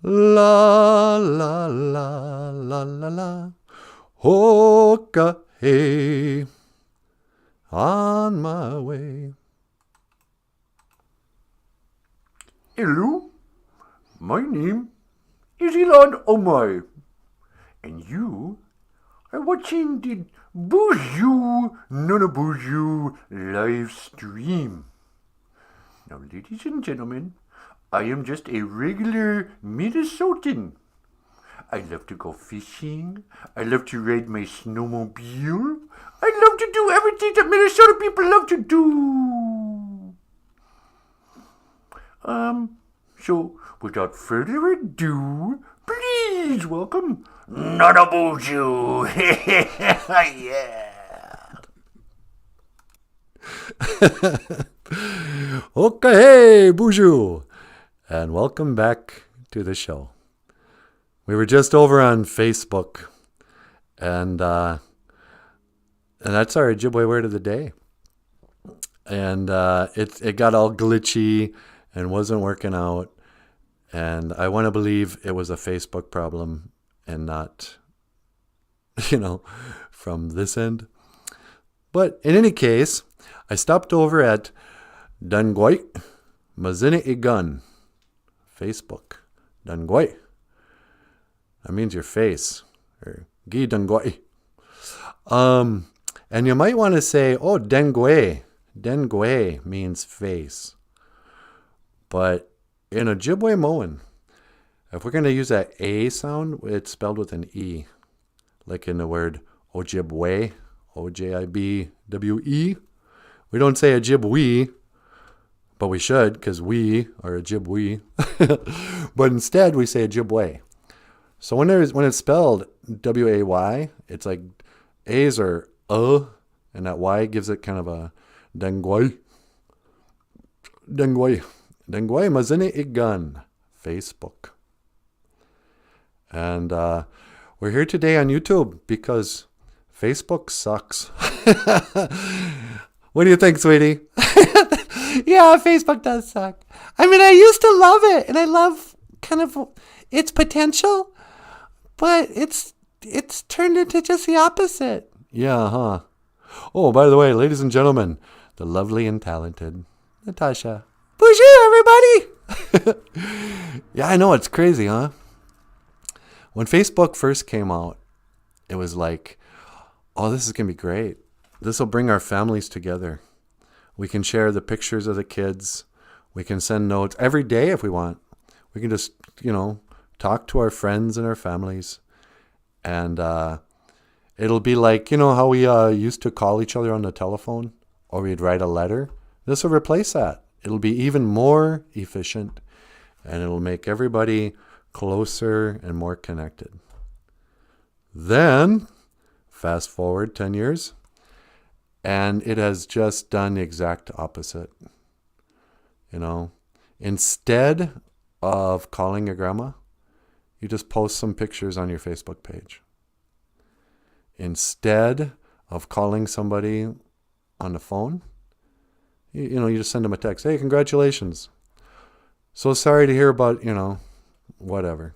La la la la la la. Hoka hey. On my way. Hello, my name is Elon Omai, and you are watching the Boozhoo Nanaboozhoo live stream. Now, ladies and gentlemen, I am just a regular Minnesotan. I love to go fishing. I love to ride my snowmobile. I love to do everything that Minnesota people love to do. So without further ado, please welcome Nanaboozhoo. Yeah. Okay, Boozhoo. And welcome back to the show. We were just over on Facebook, and that's our Ojibwe word of the day. And it got all glitchy and wasn't working out. And I want to believe it was a Facebook problem and not, from this end. But in any case, I stopped over at Dungwai Mazine Igun Facebook. Dungwai. That means your face. Or Gi Dungwai. And you might want to say, oh, Dengwe. Dengwe means face. But in Ojibwe Moan, if we're going to use that A sound, it's spelled with an E. Like in the word OJIBWE, OJIBWE. We don't say Ojibwe, but we should, because we are Ojibwe. But instead, we say Ojibwe. So when it's spelled W-A-Y, it's like A's are and that Y gives it kind of a Dengwai. Dengwai. Dengwai Mazine Igun Facebook. And we're here today on YouTube because Facebook sucks. What do you think, sweetie? Yeah, Facebook does suck. I mean, I used to love it, and I love kind of its potential, but it's turned into just the opposite. Yeah, huh? Oh, by the way, ladies and gentlemen, the lovely and talented Natasha. Boozhoo, everybody! Yeah, I know, it's crazy, huh? When Facebook first came out, it was like, oh, this is going to be great. This will bring our families together. We can share the pictures of the kids. We can send notes every day if we want. We can just, talk to our friends and our families. And it'll be like, how we used to call each other on the telephone or we'd write a letter. This will replace that. It'll be even more efficient, and it'll make everybody closer and more connected. Then, fast forward 10 years, and it has just done the exact opposite. Instead of calling your grandma, you just post some pictures on your Facebook page. Instead of calling somebody on the phone, you just send them a text. Hey, congratulations. So sorry to hear about, whatever.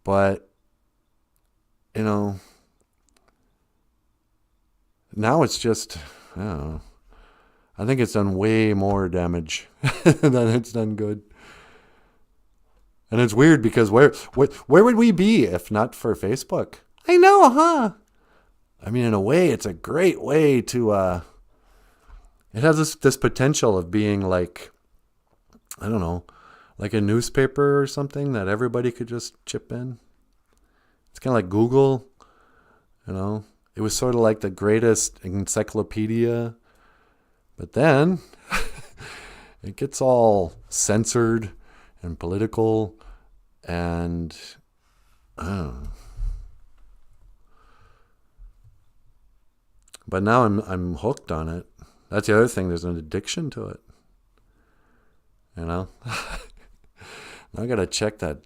But, now it's just, I don't know. I think it's done way more damage than it's done good. And it's weird because where would we be if not for Facebook? I know, huh? I mean, in a way, it's a great way to, it has this potential of being like, I don't know, like a newspaper or something that everybody could just chip in. It's kind of like Google, It was sort of like the greatest encyclopedia. But then it gets all censored and political and but now I'm hooked on it. That's the other thing. There's an addiction to it. Now I gotta check that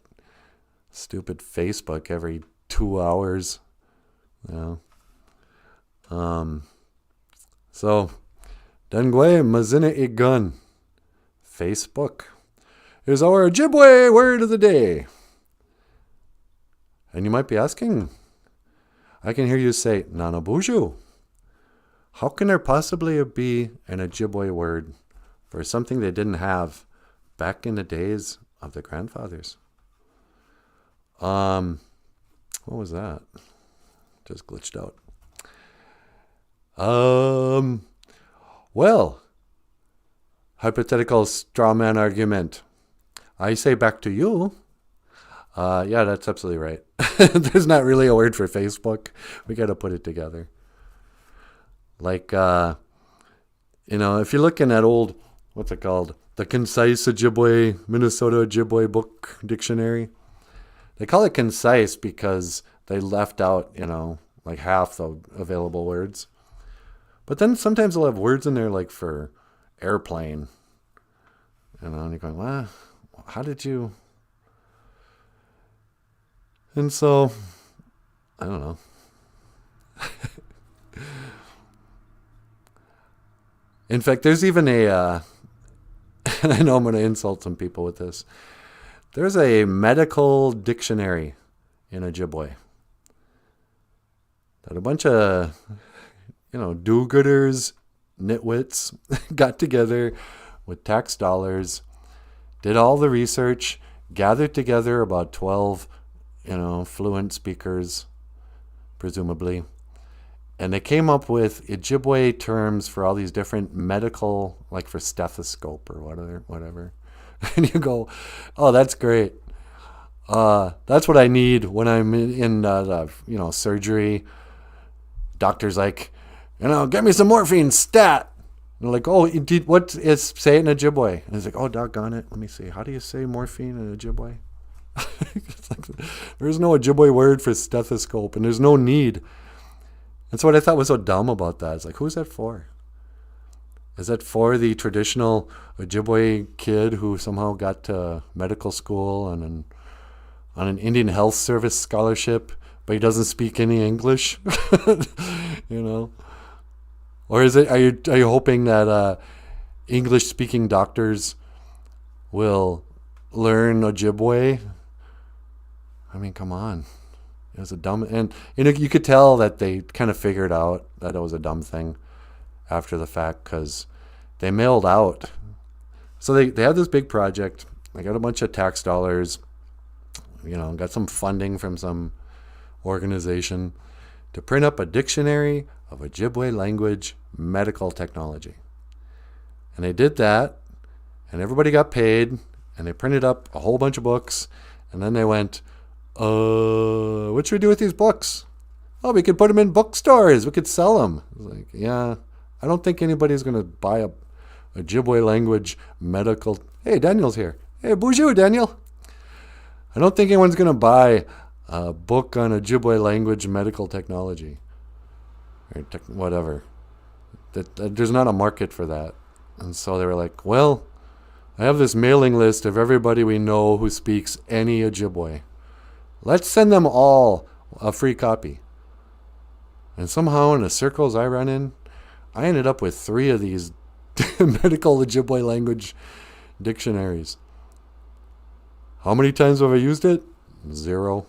stupid Facebook every 2 hours. So Dengwe Mazine Igun Facebook. is our Ojibwe word of the day. And you might be asking, I can hear you say, Nanaboozhoo. How can there possibly be an Ojibwe word for something they didn't have back in the days of the grandfathers? What was that? Just glitched out. Well, hypothetical straw man argument. I say back to you. Yeah, that's absolutely right. There's not really a word for Facebook. We got to put it together. Like, if you're looking at old, what's it called? The Concise Ojibwe, Minnesota Ojibwe Book Dictionary. They call it concise because they left out, like half the available words. But then sometimes they'll have words in there like for airplane. And you're going, well, how did you... And so, I don't know. In fact, there's even and I know I'm going to insult some people with this. There's a medical dictionary in Ojibwe that a bunch of, do-gooders, nitwits got together with tax dollars, did all the research, gathered together about 12, fluent speakers, presumably. And they came up with Ojibwe terms for all these different medical, like for stethoscope or whatever. And you go, oh, that's great. That's what I need when I'm in surgery. Doctor's like, get me some morphine, stat. And they're like, oh, indeed, what is, say it in Ojibwe? And he's like, oh, doggone it. Let me see. How do you say morphine in Ojibwe? It's like, there's no Ojibwe word for stethoscope, and there's no need. And so what I thought was so dumb about that is like, who's that for? Is that for the traditional Ojibwe kid who somehow got to medical school and on an Indian Health Service scholarship, but he doesn't speak any English? Or is it? Are you hoping that English-speaking doctors will learn Ojibwe? I mean, come on. It was a dumb, and you could tell that they kind of figured out that it was a dumb thing after the fact because they mailed out. So they had this big project. They got a bunch of tax dollars, got some funding from some organization to print up a dictionary of Ojibwe language medical technology. And they did that, and everybody got paid, and they printed up a whole bunch of books, and then they went, what should we do with these books? Oh, we could put them in bookstores. We could sell them. I was like, yeah, I don't think anybody's going to buy a Ojibwe language medical. Hey, Daniel's here. Hey, Boozhoo, Daniel. I don't think anyone's going to buy a book on Ojibwe language medical technology. Or whatever. There's not a market for that. And so they were like, well, I have this mailing list of everybody we know who speaks any Ojibwe. Let's send them all a free copy. And somehow in the circles I ran in, I ended up with 3 of these medical Ojibwe language dictionaries. How many times have I used it? 0.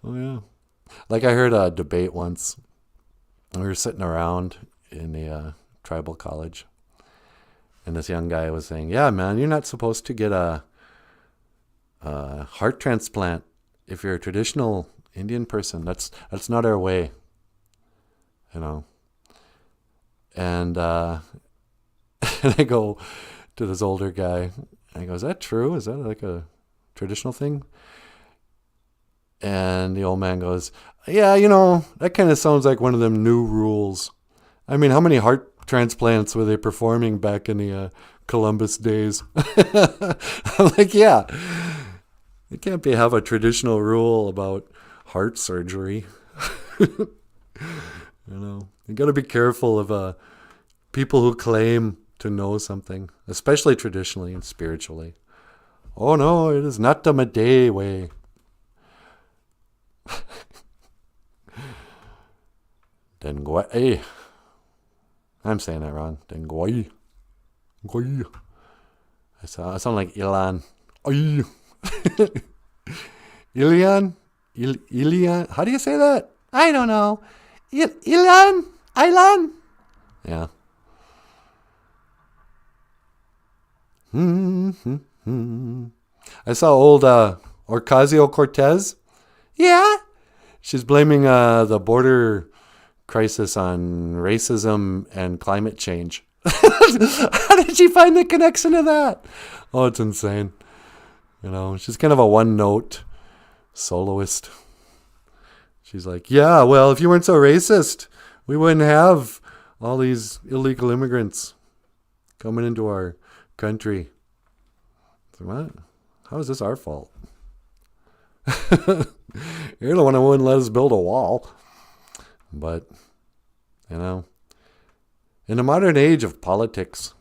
Oh, yeah. Like I heard a debate once. We were sitting around in the tribal college. And this young guy was saying, yeah, man, you're not supposed to get a heart transplant if you're a traditional Indian person. That's not our way, And and I go to this older guy, and I go, is that true? Is that like a traditional thing? And the old man goes, yeah, that kind of sounds like one of them new rules. I mean, how many heart transplants were they performing back in the Columbus days? I'm like, yeah. You can't have a traditional rule about heart surgery. You got to be careful of people who claim to know something, especially traditionally and spiritually. Oh no, it is not the Meday way. I'm saying that wrong. I sound like Ilan. Oy. Ilian? Ilian? How do you say that? I don't know. Ilan? Ilan? Yeah. I saw old Ocasio-Cortez. Yeah. She's blaming the border crisis on racism and climate change. How did she find the connection to that? Oh, it's insane. She's kind of a one-note soloist. She's like, yeah, well, if you weren't so racist, we wouldn't have all these illegal immigrants coming into our country. So what? How is this our fault? You're the one who wouldn't let us build a wall. But, in the modern age of politics,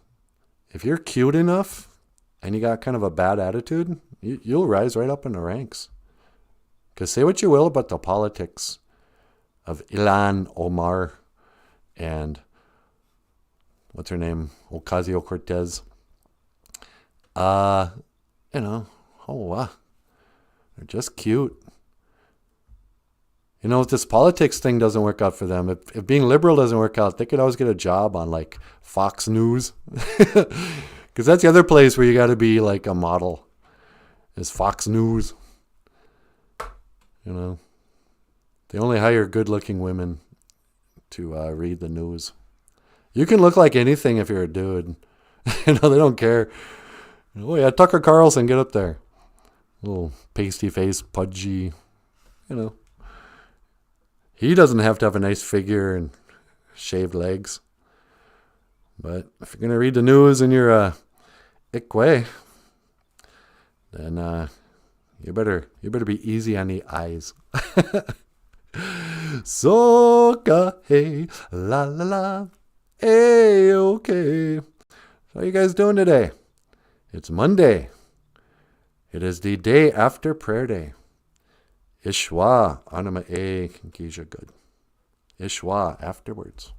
if you're cute enough and you got kind of a bad attitude, you'll rise right up in the ranks. Because say what you will about the politics of Ilhan Omar and, what's her name, Ocasio-Cortez. They're just cute. If this politics thing doesn't work out for them, if being liberal doesn't work out, they could always get a job on like Fox News. Because that's the other place where you got to be like a model, is Fox News. They only hire good-looking women to read the news. You can look like anything if you're a dude. They don't care. Oh yeah, Tucker Carlson, get up there. Little pasty face, pudgy, He doesn't have to have a nice figure and shaved legs. But if you're going to read the news and you're a ICWE, then you better be easy on the eyes. Soca, hey, la la la, hey, okay. How you guys doing today? It's Monday. It is the day after prayer day. Ishwa, anima e kinkisha good. Ishwa, afterwards.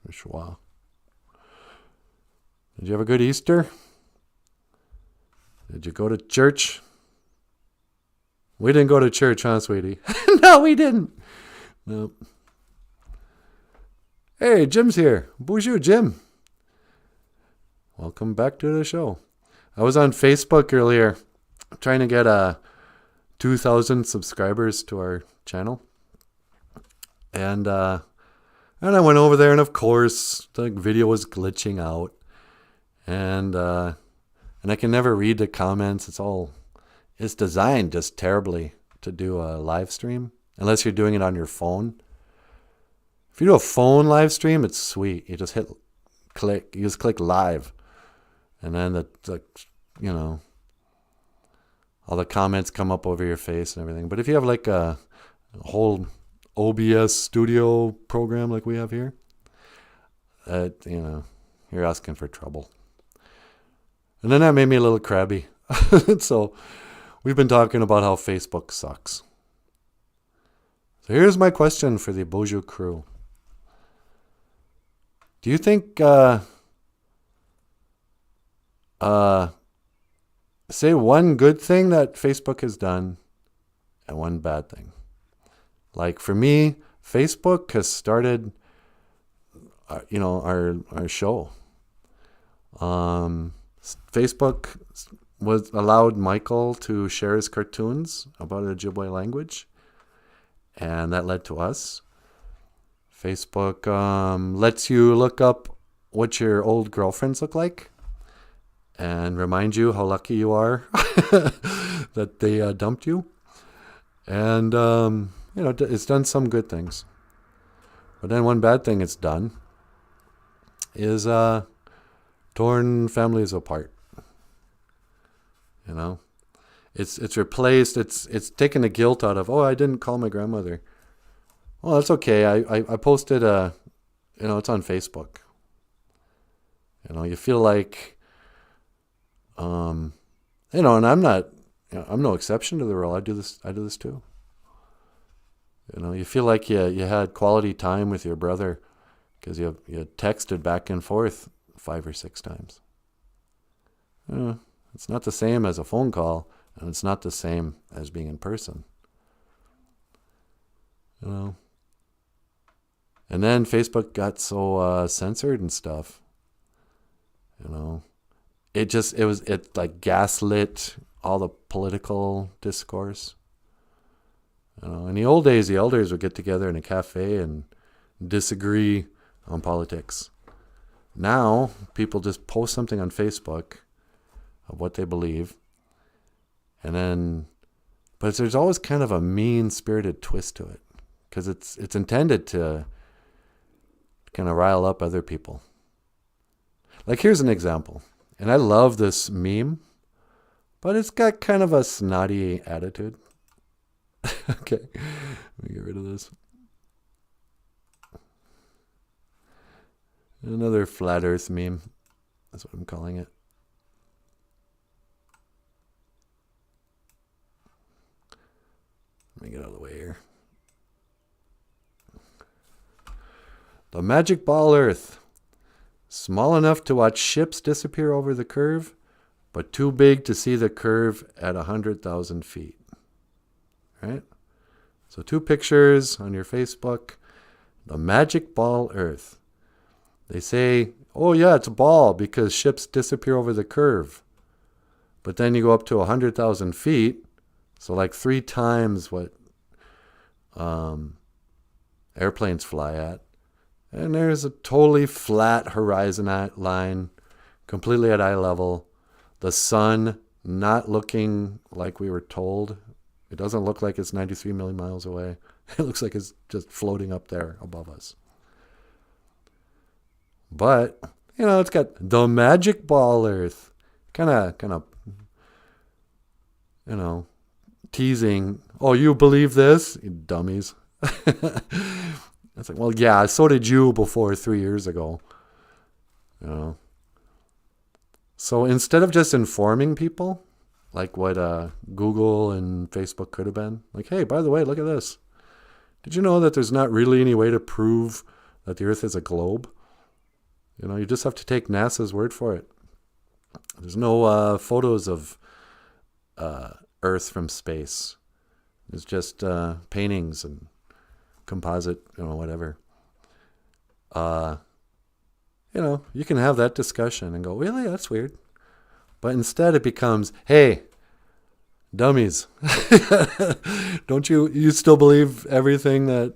Ishwa. Did you have a good Easter? Did you go to church? We didn't go to church, huh, sweetie? No, we didn't. Nope. Hey, Jim's here. Boozhoo, Jim. Welcome back to the show. I was on Facebook earlier trying to get 2,000 subscribers to our channel. And I went over there, and of course, the video was glitching out. And I can never read the comments. It's designed just terribly to do a live stream, unless you're doing it on your phone. If you do a phone live stream, it's sweet. You just click live. And then all the comments come up over your face and everything. But if you have like a whole OBS studio program like we have here, you're asking for trouble. And then that made me a little crabby. So we've been talking about how Facebook sucks. So here's my question for the Boozhoo crew. Do you think, say one good thing that Facebook has done and one bad thing? Like for me, Facebook has started, our show. Facebook allowed Michael to share his cartoons about the Ojibwe language, and that led to us. Facebook lets you look up what your old girlfriends look like and remind you how lucky you are that they dumped you. And, it's done some good things. But then one bad thing it's done is torn families apart. It's replaced, it's taken the guilt out of, I didn't call my grandmother. Well, that's okay. I posted it's on Facebook. You feel like, and I'm not, I'm no exception to the rule. I do this too. You feel like you had quality time with your brother because you texted back and forth 5 or 6 times. It's not the same as a phone call, and it's not the same as being in person. And then Facebook got so censored and stuff. It like gaslit all the political discourse. In the old days, the elders would get together in a cafe and disagree on politics. Now, people just post something on Facebook of what they believe. But there's always kind of a mean-spirited twist to it, because it's intended to kind of rile up other people. Like, here's an example. And I love this meme, but it's got kind of a snotty attitude. Okay, let me get rid of this. Another flat earth meme. That's what I'm calling it. Let me get out of the way here. The magic ball Earth. Small enough to watch ships disappear over the curve, but too big to see the curve at 100,000 feet. Right? So 2 pictures on your Facebook. The magic ball Earth. They say, oh yeah, it's a ball because ships disappear over the curve. But then you go up to 100,000 feet, so like 3 times what airplanes fly at. And there's a totally flat horizon line, completely at eye level. The sun not looking like we were told. It doesn't look like it's 93 million miles away. It looks like it's just floating up there above us. But, it's got the magic ball Earth. Kind of, teasing. Oh, you believe this? You dummies. It's like, well, yeah, so did you before 3 years ago. So instead of just informing people, like what Google and Facebook could have been, like, hey, by the way, look at this. Did you know that there's not really any way to prove that the Earth is a globe? You just have to take NASA's word for it. There's no photos of Earth from space. It's just paintings and composite, whatever. You can have that discussion and go, really? That's weird. But instead it becomes, hey, dummies, don't you still believe everything that,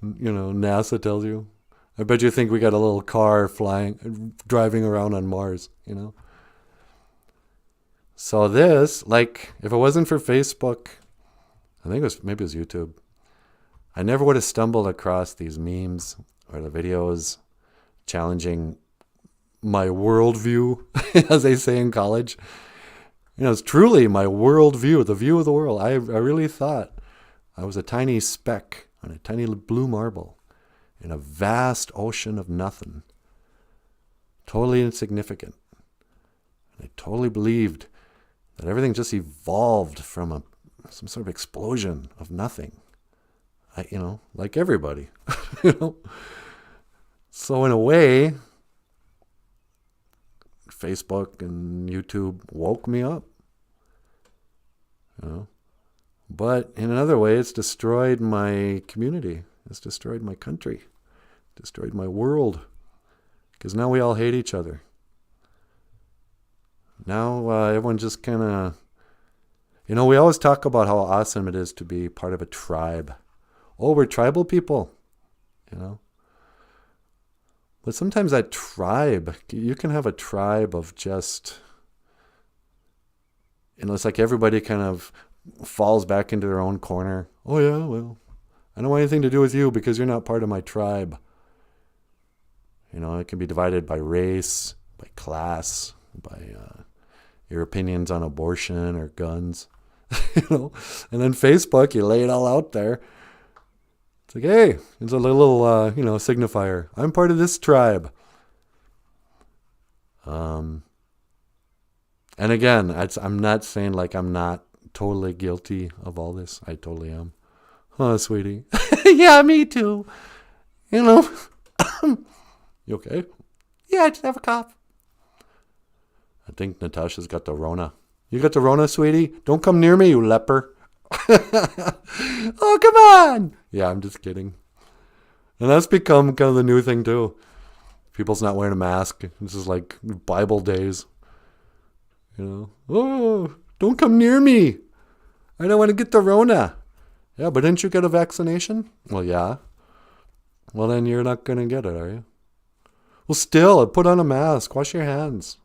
NASA tells you? I bet you think we got a little car driving around on Mars, So this, like, if it wasn't for Facebook, I think maybe it was YouTube, I never would have stumbled across these memes or the videos challenging my worldview, as they say in college. It's truly my worldview, the view of the world. I really thought I was a tiny speck on a tiny blue marble in a vast ocean of nothing. Totally insignificant. And I totally believed that everything just evolved from some sort of explosion of nothing. Like everybody. So in a way, Facebook and YouTube woke me up. But in another way, it's destroyed my community. It's destroyed my country. Destroyed my world. Because now we all hate each other. Now everyone just kind of... we always talk about how awesome it is to be part of a tribe. Oh, we're tribal people. But sometimes that tribe, you can have a tribe of just... it's like everybody kind of falls back into their own corner. Oh yeah, well, I don't want anything to do with you because you're not part of my tribe. It can be divided by race, by class, by your opinions on abortion or guns. And then Facebook, you lay it all out there. It's like, hey, it's a little, signifier. I'm part of this tribe. And again, I'm not saying like I'm not totally guilty of all this. I totally am. Oh, sweetie. Yeah, me too. You okay? Yeah, I just have a cough. I think Natasha's got the Rona. You got the Rona, sweetie? Don't come near me, you leper. Oh, come on. Yeah, I'm just kidding. And that's become kind of the new thing, too. People's not wearing a mask. This is like Bible days. Oh, don't come near me. I don't want to get the Rona. Yeah, but didn't you get a vaccination? Well, yeah. Well, then you're not going to get it, are you? Well, still, put on a mask. Wash your hands.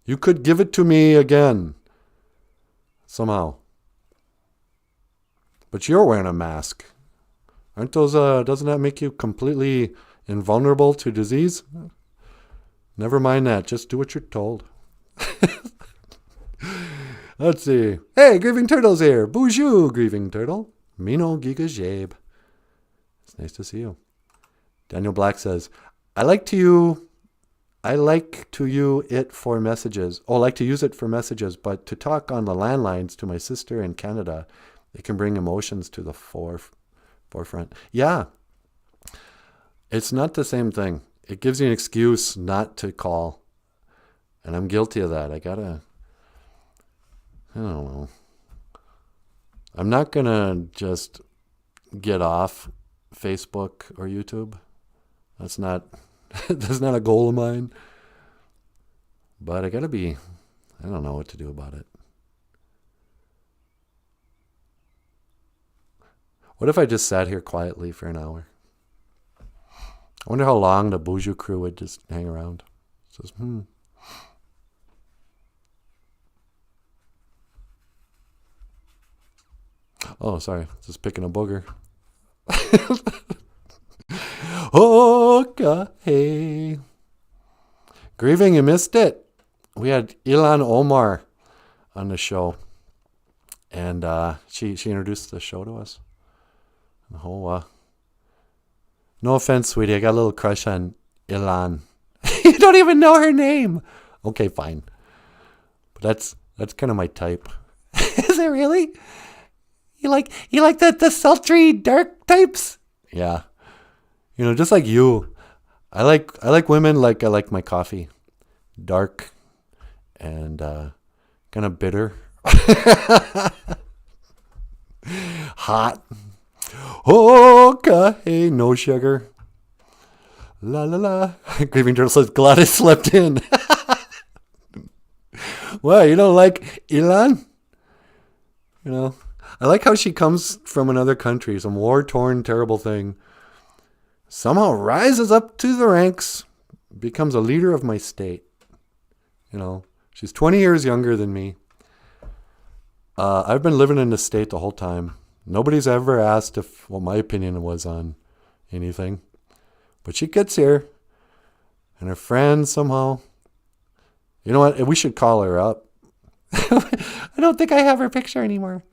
You could give it to me again. Somehow. But you're wearing a mask. Aren't those, doesn't that make you completely invulnerable to disease? Never mind that. Just do what you're told. Let's see. Hey, Grieving Turtle's here. Boozhoo, Grieving Turtle. Mino Giga Jabe. It's nice to see you. Daniel Black says, I like to use it for messages. Oh, I like to use it for messages, but to talk on the landlines to my sister in Canada, it can bring emotions to the forefront. Yeah. It's not the same thing. It gives you an excuse not to call. And I'm guilty of that. I don't know. I'm not going to just get off Facebook or YouTube. That's not a goal of mine. But I don't know what to do about it. What if I just sat here quietly for an hour? I wonder how long the Boozhoo crew would just hang around. It says, Oh, sorry. Just picking a booger. Okay. Grieving, you missed it. We had Ilan Omar on the show. And she introduced the show to us. No offense, sweetie. I got a little crush on Ilan. You don't even know her name. Okay, fine. But that's kind of my type. Is it really? You like the sultry, dark types? Yeah. Just like you. I like women like I like my coffee. Dark and kind of bitter. Hot. Okay, no sugar. La la la. Grieving Turtle says, glad I slept in. Well, you don't like Ilan? I like how she comes from another country, some war-torn, terrible thing. Somehow rises up to the ranks, becomes a leader of my state. She's 20 years younger than me. I've been living in this state the whole time. Nobody's ever asked what my opinion was on anything. But she gets here, and her friends somehow. You know what? We should call her up. I don't think I have her picture anymore.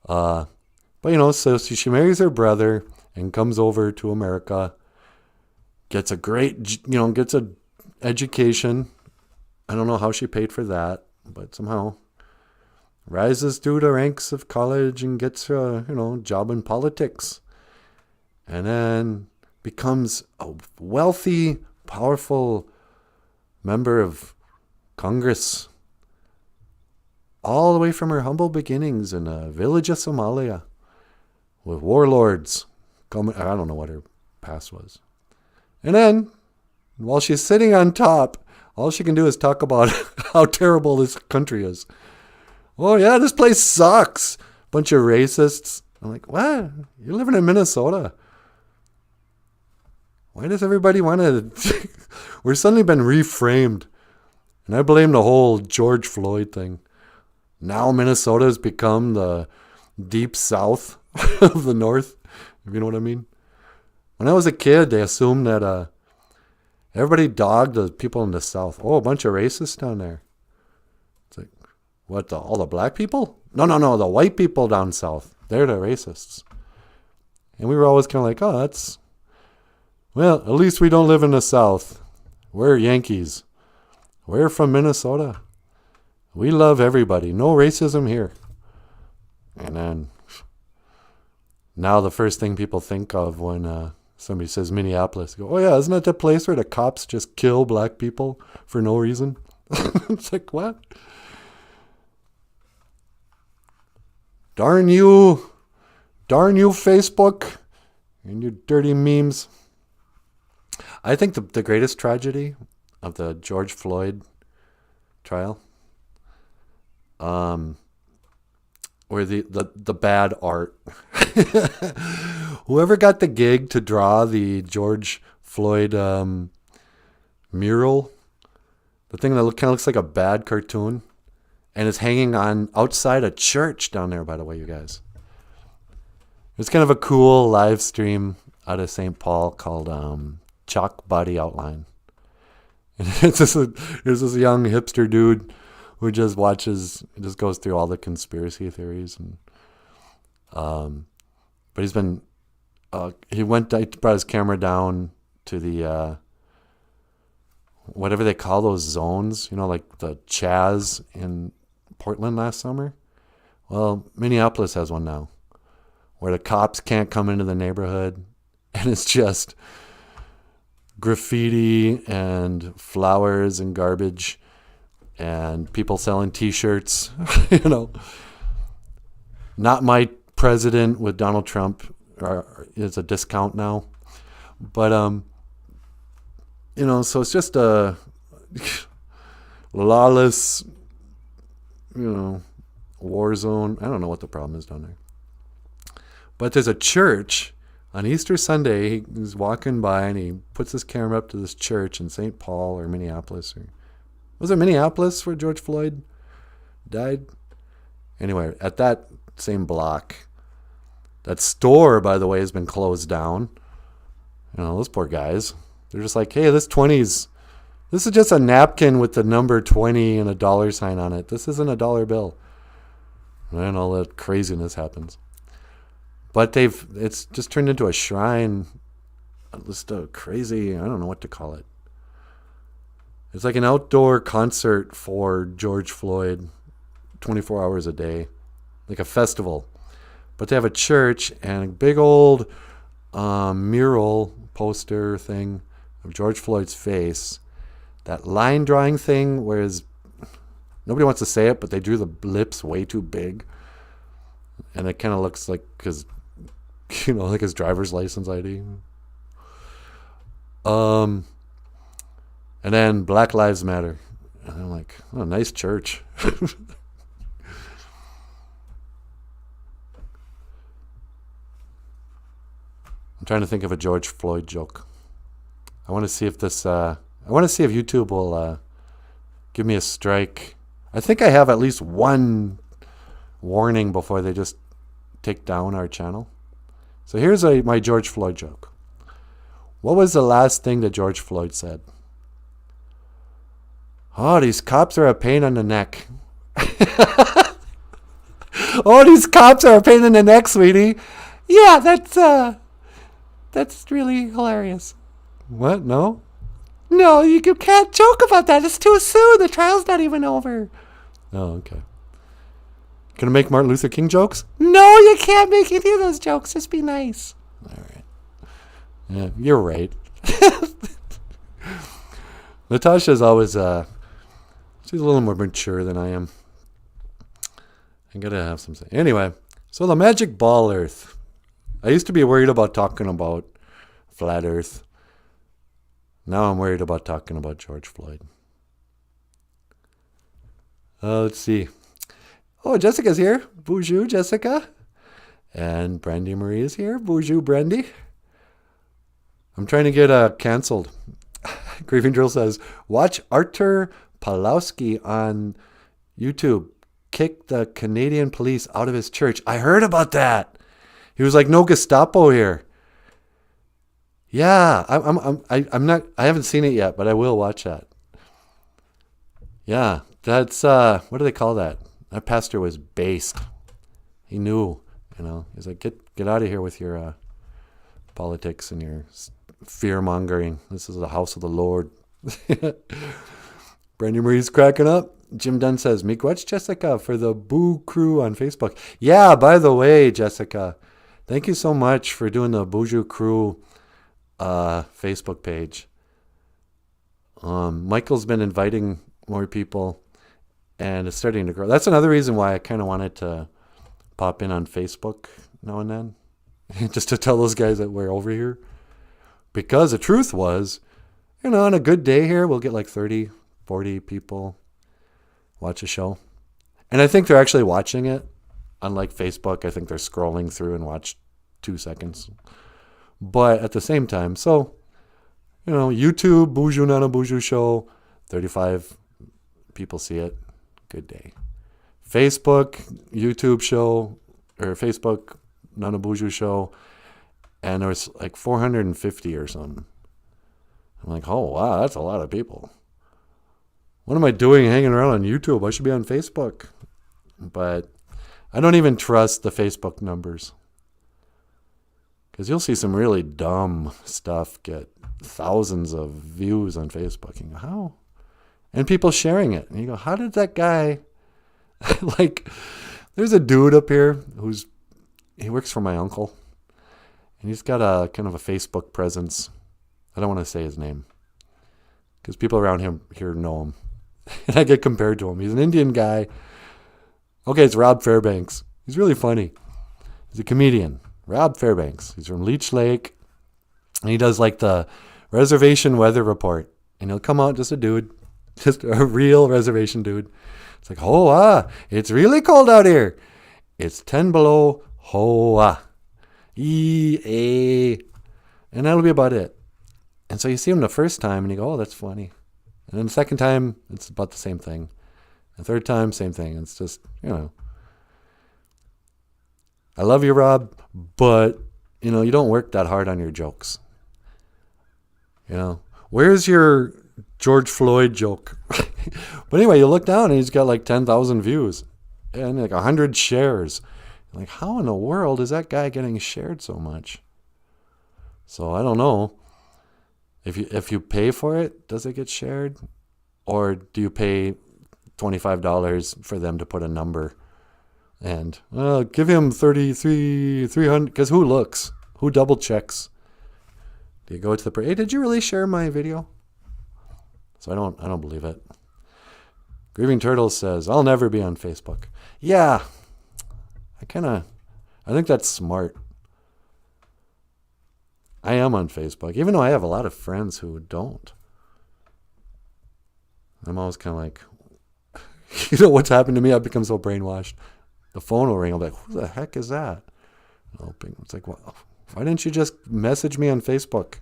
But so she marries her brother and comes over to America. Gets a great, gets a education. I don't know how she paid for that, but somehow rises through the ranks of college and gets a, job in politics. And then becomes a wealthy, powerful member of Congress. All the way from her humble beginnings in a village of Somalia with warlords coming. I don't know what her past was. And then, while she's sitting on top, all she can do is talk about how terrible this country is. Oh, yeah, this place sucks. Bunch of racists. I'm like, what? You're living in Minnesota. Why does everybody want to... We're suddenly been reframed. And I blame the whole George Floyd thing. Now Minnesota has become the deep south of the north, if you know what I mean. When I was a kid, they assumed that everybody dogged the people in the south. Oh, a bunch of racists down there. It's like, what, all the black people? No, the white people down south. They're the racists. And we were always kind of like, oh, that's... Well, at least we don't live in the south. We're Yankees. We're from Minnesota. We love everybody. No racism here. And then now the first thing people think of when somebody says Minneapolis, go, oh yeah, isn't that the place where the cops just kill black people for no reason? It's like, what? Darn you, Facebook and your dirty memes. I think the greatest tragedy of the George Floyd trial, or the bad art. Whoever got the gig to draw the George Floyd mural, the thing that kind of looks like a bad cartoon, and it's hanging on outside a church down there, by the way, you guys. It's kind of a cool live stream out of St. Paul called Chalk Body Outline. And there's this young hipster dude who just goes through all the conspiracy theories. And but he brought his camera down to the whatever they call those zones, like the Chaz in Portland last summer. Well, Minneapolis has one now, where the cops can't come into the neighborhood, and it's just graffiti and flowers and garbage and people selling T-shirts. Not my president with Donald Trump is a discount now, but so it's just a lawless, war zone. I don't know what the problem is down there. But there's a church on Easter Sunday. He's walking by and he puts his camera up to this church in St. Paul or Minneapolis. Was it Minneapolis where George Floyd died? Anyway, at that same block, that store, by the way, has been closed down. Those poor guys. They're just like, hey, this is just a napkin with the number 20 and a dollar sign on it. This isn't a dollar bill. And all that craziness happens. But it's just turned into a shrine. Just a crazy, I don't know what to call it. It's like an outdoor concert for George Floyd, 24 hours a day. Like a festival. But they have a church and a big old mural poster thing of George Floyd's face. That line drawing thing, whereas nobody wants to say it, but they drew the lips way too big. And it kind of looks like like his driver's license ID. And then Black Lives Matter. And I'm like, oh, nice church. I'm trying to think of a George Floyd joke. I want to see if YouTube will give me a strike. I think I have at least one warning before they just take down our channel. So here's my George Floyd joke. What was the last thing that George Floyd said? Oh, these cops are a pain in the neck. Oh, these cops are a pain in the neck, sweetie. Yeah, that's really hilarious. What? No? No, you can't joke about that. It's too soon. The trial's not even over. Oh, okay. Can I make Martin Luther King jokes? No, you can't make any of those jokes. Just be nice. All right. Yeah, you're right. Natasha's always, she's a little more mature than I am. I gotta have some say. Anyway, so the magic ball Earth. I used to be worried about talking about flat Earth. Now I'm worried about talking about George Floyd. Let's see. Oh, Jessica's here. Boozhoo, Jessica. And Brandy Marie is here. Boozhoo, Brandy. I'm trying to get canceled. Grieving Drill says, watch Artur Pawlowski on YouTube kick the Canadian police out of his church. I heard about that. He was like, no Gestapo here. Yeah, I'm not. I haven't seen it yet, but I will watch that. Yeah, that's what do they call that? That pastor was based. He knew, He's like, get out of here with your politics and your fear mongering. This is the house of the Lord. Brandy Marie's cracking up. Jim Dunn says, "Miigwech Jessica for the Boo Crew on Facebook." Yeah, by the way, Jessica, thank you so much for doing the Boozhoo Crew Facebook page. Michael's been inviting more people, and it's starting to grow. That's another reason why I kind of wanted to pop in on Facebook now and then, just to tell those guys that we're over here. Because the truth was, on a good day here, we'll get like 30, 40 people watch a show. And I think they're actually watching it. Unlike Facebook, I think they're scrolling through and watch 2 seconds. But at the same time, so, YouTube, Boozhoo Nanaboozhoo show, 35 people see it. Good day. Facebook, YouTube show, or Facebook Nanaboozhoo show, and there was like 450 or something. I'm like, oh, wow, that's a lot of people. What am I doing hanging around on YouTube? I should be on Facebook. But I don't even trust the Facebook numbers. Because you'll see some really dumb stuff get thousands of views on Facebook. You go, how? And people sharing it. And you go, how did that guy... like, there's a dude up here he works for my uncle. And he's got a kind of a Facebook presence. I don't want to say his name. Because people around him here know him. And I get compared to him. He's an Indian guy. Okay, it's Rob Fairbanks. He's really funny. He's a comedian. Rob Fairbanks. He's from Leech Lake. And he does like the reservation weather report. And he'll come out just a dude. Just a real reservation dude. It's like, it's really cold out here. It's 10 below. And that'll be about it. And so you see him the first time and you go, oh, that's funny. And then the second time, it's about the same thing. The third time, same thing. It's just, I love you, Rob, but, you don't work that hard on your jokes. Where's your George Floyd joke? But anyway, you look down and he's got like 10,000 views and like 100 shares. Like, how in the world is that guy getting shared so much? So I don't know. If you pay for it, does it get shared? Or do you pay $25 for them to put a number? And, give him 300, because who looks? Who double checks? Do you go to the, hey, did you really share my video? So I don't believe it. Grieving Turtle says, I'll never be on Facebook. Yeah. I think that's smart. I am on Facebook, even though I have a lot of friends who don't. I'm always kind of like, what's happened to me? I've become so brainwashed. The phone will ring. I'm like, who the heck is that? It's like, why didn't you just message me on Facebook?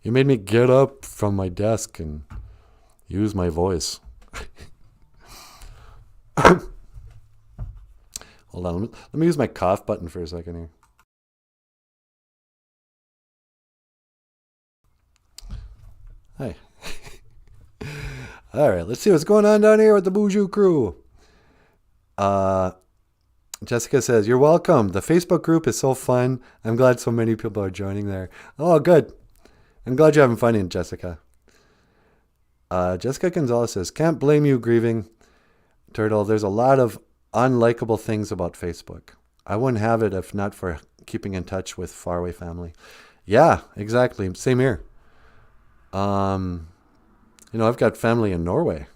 You made me get up from my desk and use my voice. Hold on. Let me use my cough button for a second here. Hi. All right, let's see what's going on down here with the Boozhoo crew. Jessica says, you're welcome. The Facebook group is so fun. I'm glad so many people are joining there. Oh, good. I'm glad you're having fun in Jessica. Jessica Gonzalez says, can't blame you, Grieving Turtle. There's a lot of unlikable things about Facebook. I wouldn't have it if not for keeping in touch with faraway family. Yeah, exactly. Same here. I've got family in Norway.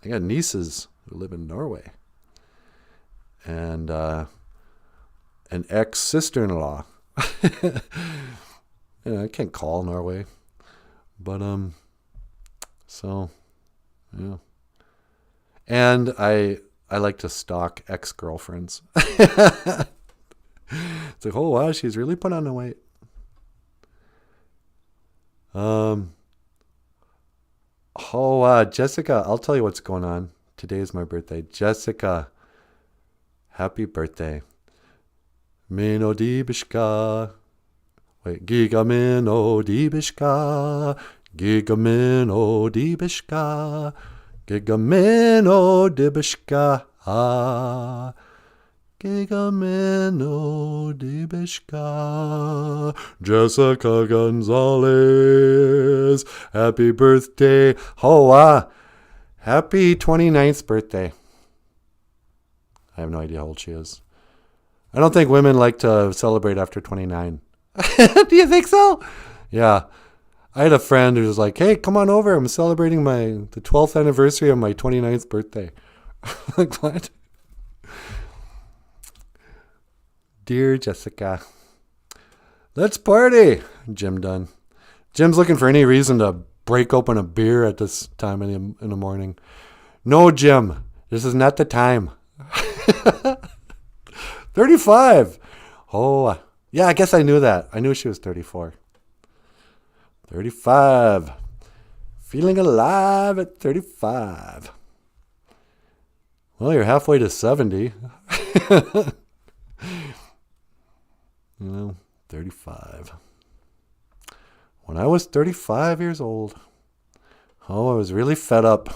I got nieces who live in Norway. And an ex-sister-in-law. I can't call Norway. But, so, yeah. And I like to stalk ex-girlfriends. It's like, oh, wow, she's really put on the weight. Jessica, I'll tell you what's going on. Today is my birthday. Jessica, happy birthday. Mino dibishka. Wait, giga mino dibishka. Giga mino dibishka. Giga mino dibishka. Giga mino dibishka. Jessica Gonzalez. Happy birthday. Happy 29th birthday. I have no idea how old she is. I don't think women like to celebrate after 29. Do you think so? Yeah. I had a friend who was like, hey, come on over. I'm celebrating the 12th anniversary of my 29th birthday. Like, what? Dear Jessica, let's party. Jim done. Jim's looking for any reason to break open a beer at this time in the morning. No, Jim, this is not the time. 35. Oh, yeah, I guess I knew that. I knew she was 34. 35. Feeling alive at 35. Well, you're halfway to 70. 35. When I was 35 years old, I was really fed up.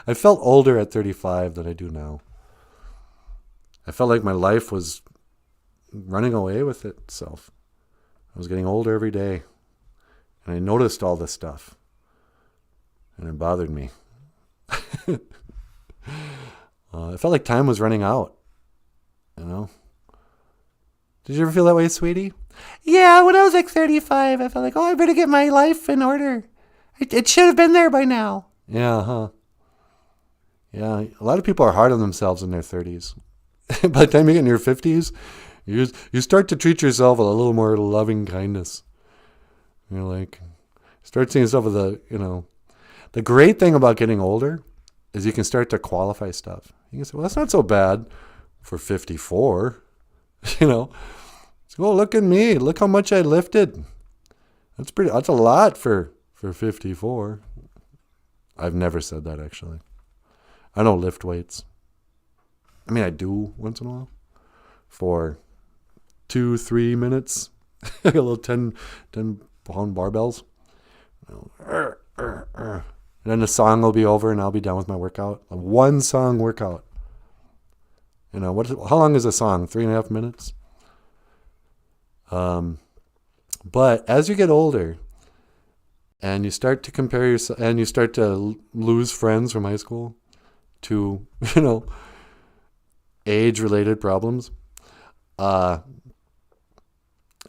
I felt older at 35 than I do now. I felt like my life was running away with itself. I was getting older every day. And I noticed all this stuff. And it bothered me. I felt like time was running out. Did you ever feel that way, sweetie? Yeah, when I was like 35, I felt like, I better get my life in order. It should have been there by now. Yeah, huh? Yeah, a lot of people are hard on themselves in their 30s. By the time you get in your 50s, you start to treat yourself with a little more loving kindness. You're like, start seeing stuff with the great thing about getting older is you can start to qualify stuff. You can say, well, that's not so bad for 54. So, look at me. Look how much I lifted. That's a lot for 54. I've never said that, actually. I don't lift weights. I mean, I do once in a while for 2-3 minutes. A little 10 pound barbells. And then the song will be over and I'll be done with my workout. A 1-song workout. How long is a song? 3.5 minutes? But as you get older and you start to compare yourself and you start to lose friends from high school to, age-related problems, I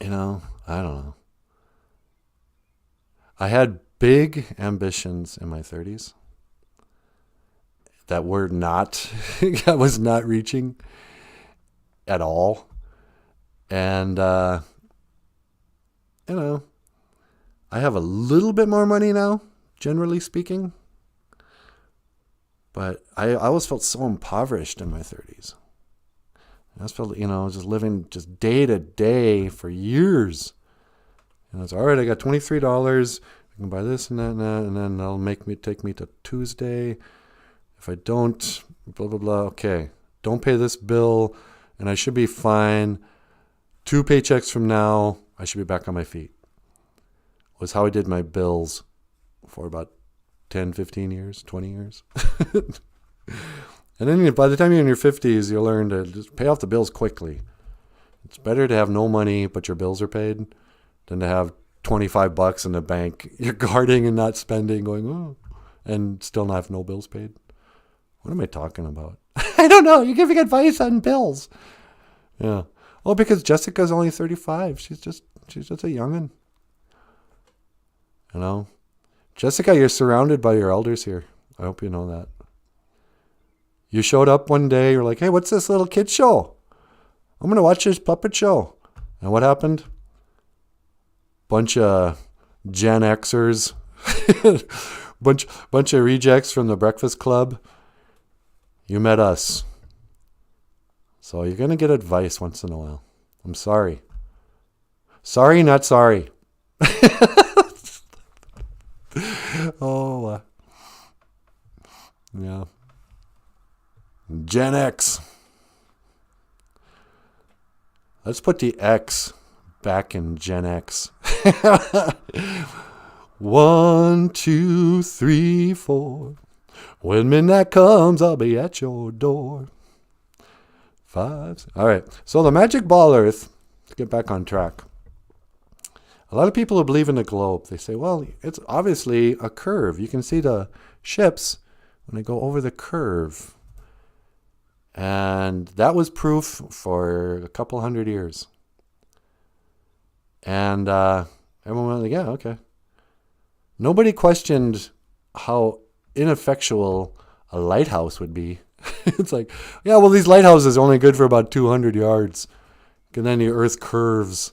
don't know. I had big ambitions in my 30s that were not, I was not reaching at all. And, I have a little bit more money now, generally speaking. But I always felt so impoverished in my 30s. I just felt, just living just day to day for years. And it's all right, I got $23. I can buy this and that, and then they'll take me to Tuesday. If I don't, blah, blah, blah. Okay, don't pay this bill, and I should be fine. 2 paychecks from now, I should be back on my feet. Was how I did my bills for about 10, 15 years, 20 years. And then by the time you're in your 50s, you'll learn to just pay off the bills quickly. It's better to have no money, but your bills are paid, than to have $25 in the bank, you're guarding and not spending, going, and still not have no bills paid. What am I talking about? I don't know. You're giving advice on bills. Yeah. Well, because Jessica's only 35. She's just a youngin'. Jessica, you're surrounded by your elders here. I hope you know that. You showed up one day, you're like, hey, what's this little kid show? I'm going to watch this puppet show. And what happened? Bunch of Gen Xers. bunch of rejects from the Breakfast Club. You met us. So you're going to get advice once in a while. I'm sorry. Sorry, not sorry. Yeah. Gen X. Let's put the X back in Gen X. 1, 2, 3, 4. When midnight comes, I'll be at your door. 5. 6. All right. So the magic ball Earth, let's get back on track. A lot of people who believe in the globe, they say, well, it's obviously a curve. You can see the ships when they go over the curve. And that was proof for a couple hundred years. And Everyone went like, yeah, okay. Nobody questioned how ineffectual a lighthouse would be. It's like, yeah, well, these lighthouses are only good for about 200 yards. And then the earth curves.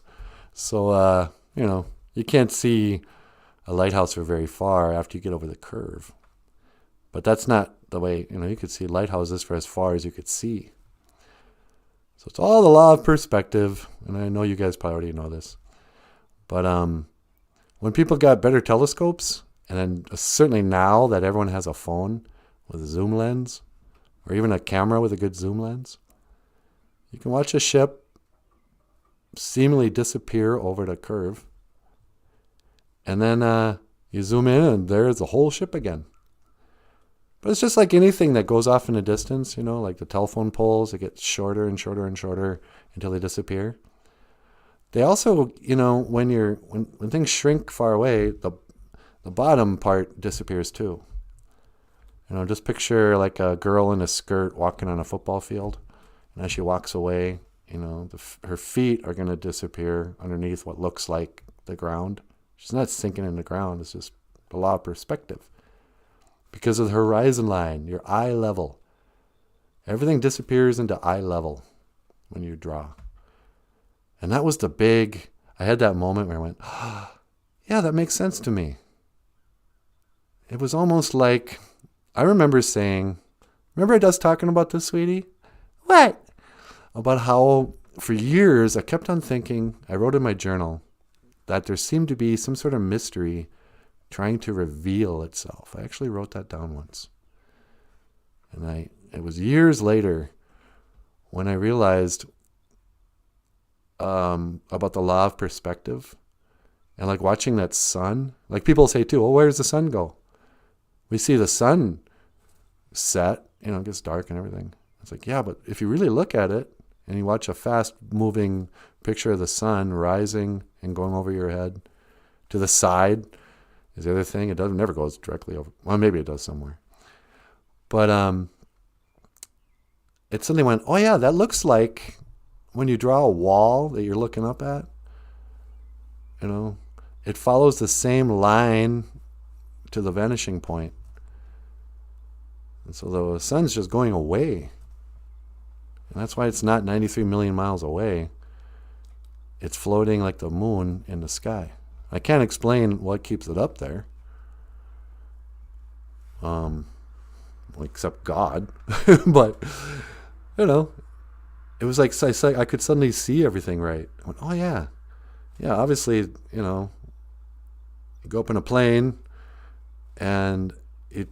So, you can't see a lighthouse for very far after you get over the curve. But that's not the way, you could see lighthouses for as far as you could see. So it's all the law of perspective. And I know you guys probably already know this. But when people got better telescopes, and then certainly now that everyone has a phone with a zoom lens, or even a camera with a good zoom lens, you can watch a ship seemingly disappear over the curve. And then you zoom in and there's the whole ship again. But it's just like anything that goes off in the distance, like the telephone poles, it gets shorter and shorter and shorter until they disappear. They also, when things shrink far away, the bottom part disappears too. Just picture like a girl in a skirt walking on a football field. And as she walks away, her feet are going to disappear underneath what looks like the ground. She's not sinking in the ground. It's just the law of perspective. Because of the horizon line, your eye level. Everything disappears into eye level when you draw. And that was I had that moment where I went, yeah, that makes sense to me. It was almost like, I remember I was talking about this, sweetie? What? About how for years I kept on thinking, I wrote in my journal, that there seemed to be some sort of mystery trying to reveal itself. I actually wrote that down once. And it was years later when I realized about the law of perspective. And like watching that sun, like people say too, where does the sun go? We see the sun set, it gets dark and everything. It's like, yeah, but if you really look at it and you watch a fast moving picture of the sun rising and going over your head to the side is the other thing. It never goes directly over. Well, maybe it does somewhere. But it suddenly went, oh yeah, that looks like when you draw a wall that you're looking up at, it follows the same line to the vanishing point. And so the sun's just going away. And that's why it's not 93 million miles away. It's floating like the moon in the sky. I can't explain what keeps it up there. Except God. But, it was like I could suddenly see everything right. I went, oh, yeah. Yeah, obviously, you go up in a plane, and I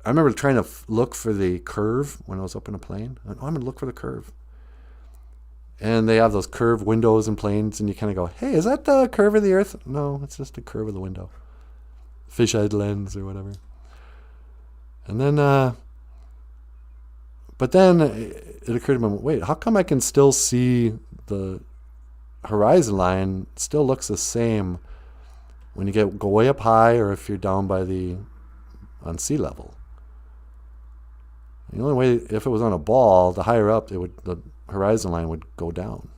remember trying to look for the curve when I was up in a plane. I went, I'm going to look for the curve. And they have those curved windows in planes, and you kind of go, hey, is that the curve of the Earth? No, it's just the curve of the window. Fisheye lens or whatever. And then, but then it occurred to me, wait, how come I can still see the horizon line still looks the same when you go way up high or if you're down on sea level? The only way, if it was on a ball, the higher up, the horizon line would go down.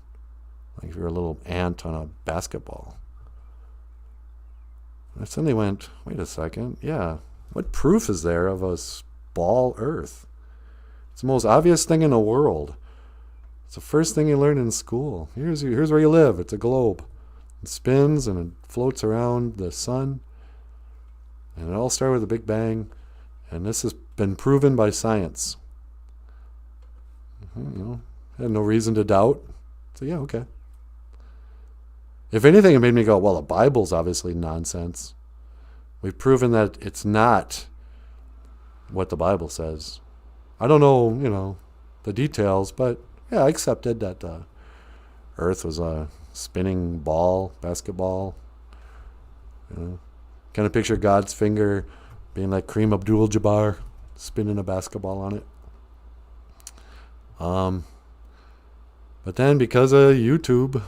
Like if you're a little ant on a basketball. And I suddenly went, wait a second, yeah, what proof is there of a ball Earth? It's the most obvious thing in the world. It's the first thing you learn in school. Here's where you live. It's a globe. It spins and it floats around the sun. And it all started with a Big Bang. And this has been proven by science. I had no reason to doubt. So yeah, okay. If anything, it made me go, well, the Bible's obviously nonsense. We've proven that it's not what the Bible says. I don't know, the details, but yeah, I accepted that Earth was a spinning ball, basketball. Kind of picture God's finger being like Kareem Abdul-Jabbar, spinning a basketball on it. But then because of YouTube,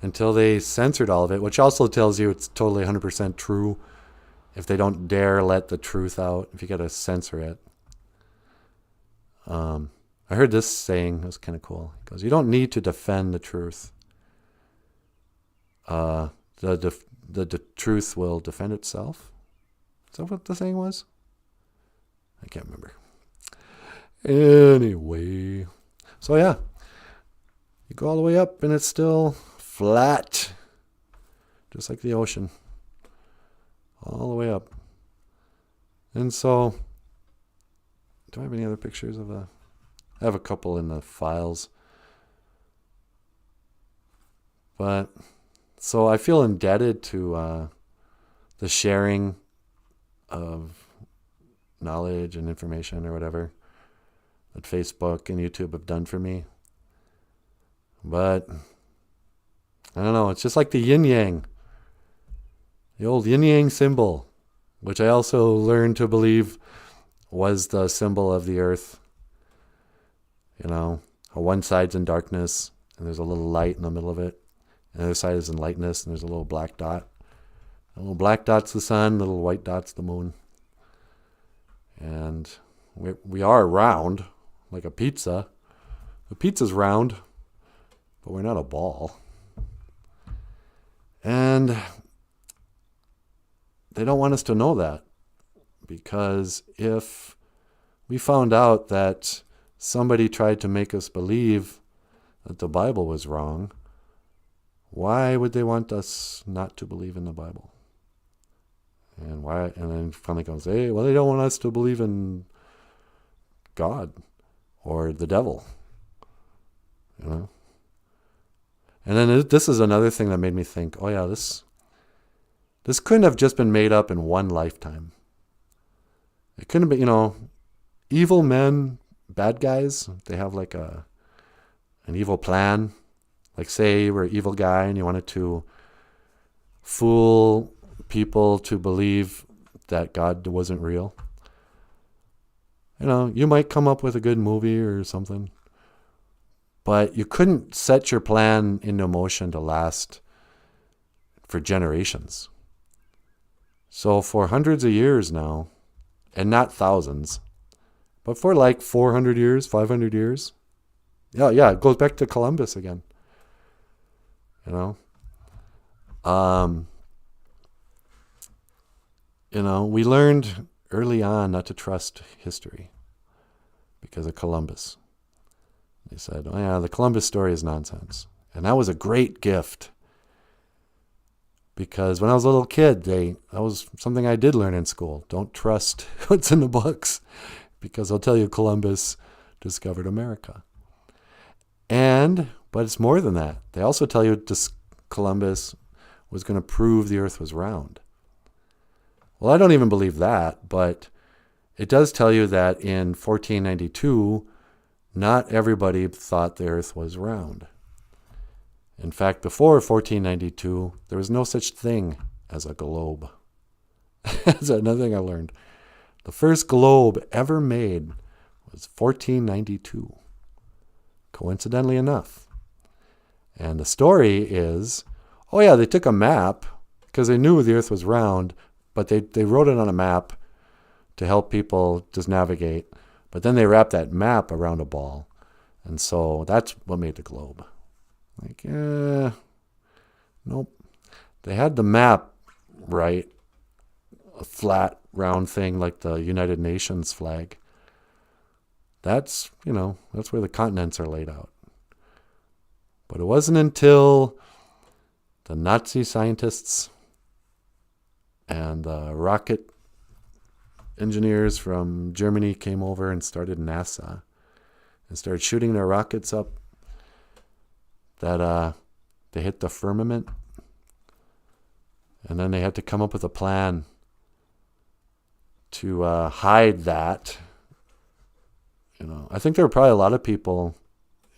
until they censored all of it, which also tells you it's totally 100% true if they don't dare let the truth out, if you got to censor it. I heard this saying, it was kind of cool. It goes, you don't need to defend the truth. the truth will defend itself. Is that what the saying was? I can't remember. Anyway, so yeah, you go all the way up and it's still flat, just like the ocean, all the way up. And so, do I have any other pictures of I have a couple in the files. But, so I feel indebted to the sharing of knowledge and information or whatever that Facebook and YouTube have done for me. But, I don't know, it's just like the yin-yang. The old yin-yang symbol, which I also learned to believe was the symbol of the earth. You know, how one side's in darkness and there's a little light in the middle of it. And the other side is in lightness and there's a little black dot. The little black dot's the sun, the little white dot's the moon. And we are round, like a pizza. The pizza's round, but we're not a ball. And they don't want us to know that. Because if we found out that somebody tried to make us believe that the Bible was wrong, why would they want us not to believe in the Bible? And why? And then finally comes, hey, well, they don't want us to believe in God or the devil, you know. And then this is another thing that made me think, oh yeah, this couldn't have just been made up in one lifetime. It couldn't be, you know, evil men, bad guys. They have like an evil plan. Like say you were an evil guy and you wanted to fool people to believe that God wasn't real. You know, you might come up with a good movie or something, but you couldn't set your plan into motion to last for generations. So for hundreds of years now, and not thousands, but for like 400 years, 500 years, yeah, it goes back to Columbus again. You know, we learned early on not to trust history because of Columbus. They said, oh yeah, the Columbus story is nonsense. And that was a great gift. Because when I was a little kid, that was something I did learn in school. Don't trust what's in the books. Because they'll tell you Columbus discovered America. But it's more than that. They also tell you Columbus was going to prove the earth was round. Well, I don't even believe that, but it does tell you that in 1492, not everybody thought the earth was round. In fact, before 1492, there was no such thing as a globe. That's another thing I learned. The first globe ever made was 1492. Coincidentally enough. And the story is, oh yeah, they took a map because they knew the earth was round, but they wrote it on a map to help people just navigate. But then they wrapped that map around a ball. And so that's what made the globe. Like, nope. They had the map right, a flat, round thing like the United Nations flag. That's, that's where the continents are laid out. But it wasn't until the Nazi scientists and the rocket engineers from Germany came over and started NASA and started shooting their rockets up that they hit the firmament. And then they had to come up with a plan to hide that. I think there were probably a lot of people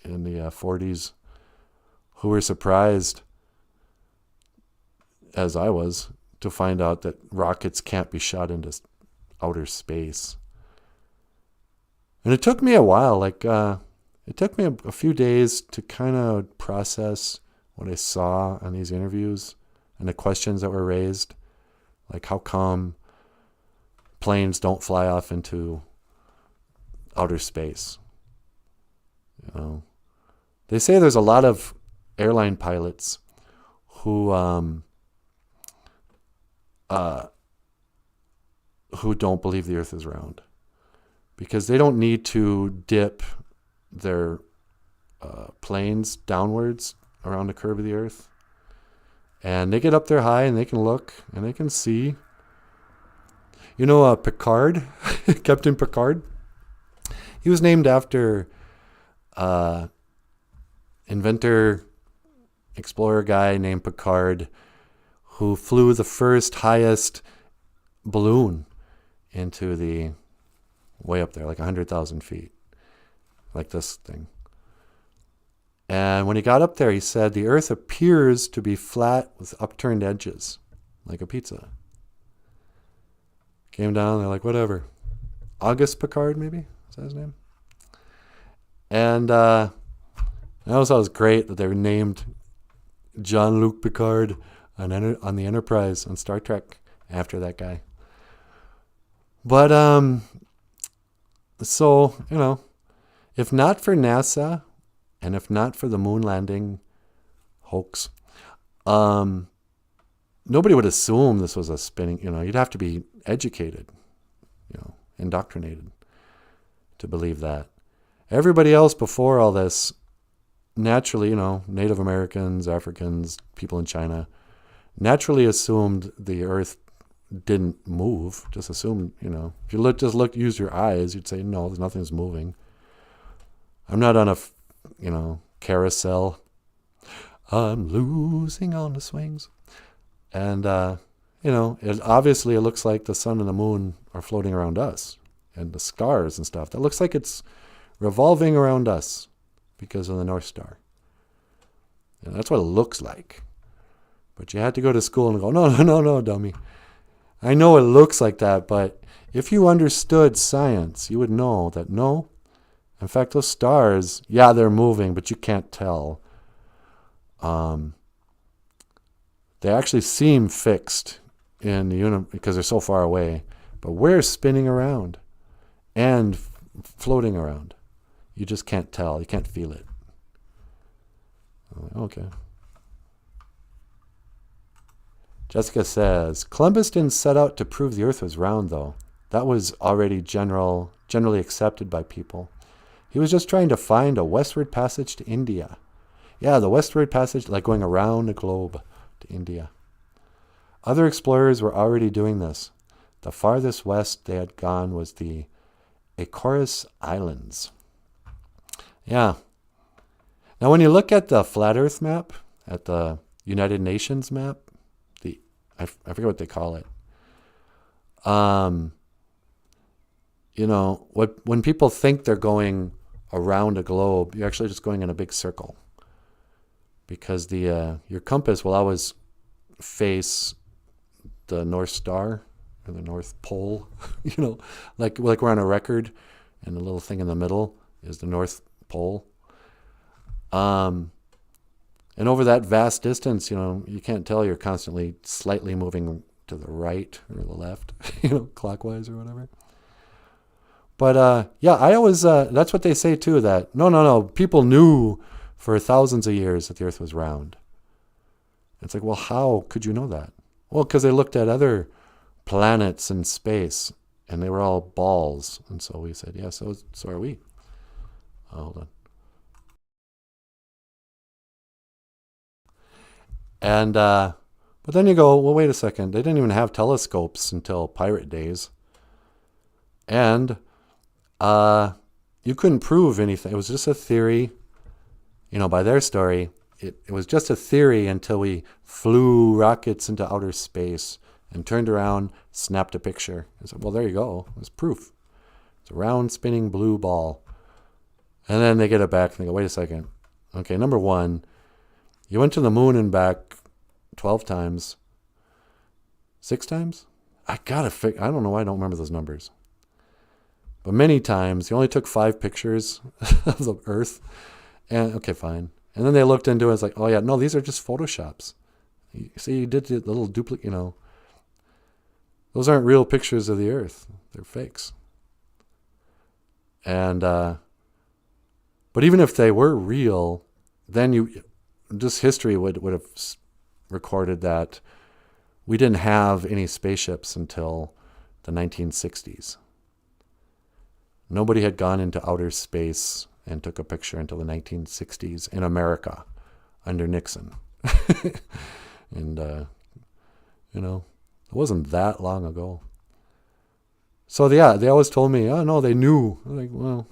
in the 40s who were surprised, as I was, to find out that rockets can't be shot into outer space. And it took me a while, it took me a few days to kind of process what I saw on these interviews and the questions that were raised, like how come planes don't fly off into outer space. They say there's a lot of airline pilots who who don't believe the earth is round, because they don't need to dip their planes downwards around the curve of the earth. And they get up there high and they can look and they can see. You know, Picard, Captain Picard, he was named after inventor, explorer guy named Picard, who flew the first highest balloon into the way up there, like 100,000 feet, like this thing. And when he got up there, he said the earth appears to be flat with upturned edges, like a pizza. Came down, they're like, whatever. Auguste Picard, maybe? Is that his name? And I always thought it was great that they were named Jean-Luc Picard on the Enterprise on Star Trek after that guy. But, so, you know, if not for NASA and if not for the moon landing hoax, nobody would assume this was a spinning, you know, you'd have to be educated, you know, indoctrinated to believe that. Everybody else before all this, naturally, you know, Native Americans, Africans, people in China, naturally assumed the earth didn't move. Just assumed, you know, if you use your eyes, you'd say, no, nothing's moving. I'm not on a, you know, carousel. I'm losing on the swings. And, you know, obviously it looks like the sun and the moon are floating around us and the stars and stuff. That looks like it's revolving around us because of the North Star. And that's what it looks like. But you had to go to school and go, no, dummy. I know it looks like that, but if you understood science, you would know that no. In fact, those stars, yeah, they're moving, but you can't tell. They actually seem fixed in the universe because they're so far away. But we're spinning around and floating around. You just can't tell. You can't feel it. Okay. Jessica says, Columbus didn't set out to prove the earth was round, though. That was already generally accepted by people. He was just trying to find a westward passage to India. Yeah, the westward passage, like going around the globe to India. Other explorers were already doing this. The farthest west they had gone was the Azores Islands. Yeah. Now, when you look at the flat Earth map, at the United Nations map, I forget what they call it. You know, when people think they're going around a globe, you're actually just going in a big circle, because your compass will always face the North Star or the North Pole. You know, like we're on a record, and the little thing in the middle is the North Pole. And over that vast distance, you know, you can't tell you're constantly slightly moving to the right or the left, you know, clockwise or whatever. But, yeah, I always, that's what they say too, that no, people knew for thousands of years that the earth was round. It's like, well, how could you know that? Well, because they looked at other planets in space and they were all balls. And so we said, yeah, so are we. Hold on. And, but then you go, well, wait a second. They didn't even have telescopes until pirate days. And you couldn't prove anything. It was just a theory. You know, by their story, it was just a theory until we flew rockets into outer space and turned around, snapped a picture. I said, well, there you go. It's proof. It's a round, spinning blue ball. And then they get it back and they go, wait a second. Okay, number one, you went to the moon and back 12 times. 6 times? I don't know why I don't remember those numbers. But many times, you only took 5 pictures of the Earth. And okay, fine. And then they looked into it. It's like, oh yeah, no, these are just Photoshops. You see, you did the little duplicate, you know. Those aren't real pictures of the Earth. They're fakes. And, but even if they were real, then just history would have recorded that we didn't have any spaceships until the 1960s. Nobody had gone into outer space and took a picture until the 1960s in America under Nixon. And, it wasn't that long ago. So, yeah, they always told me, oh, no, they knew. I'm like, well,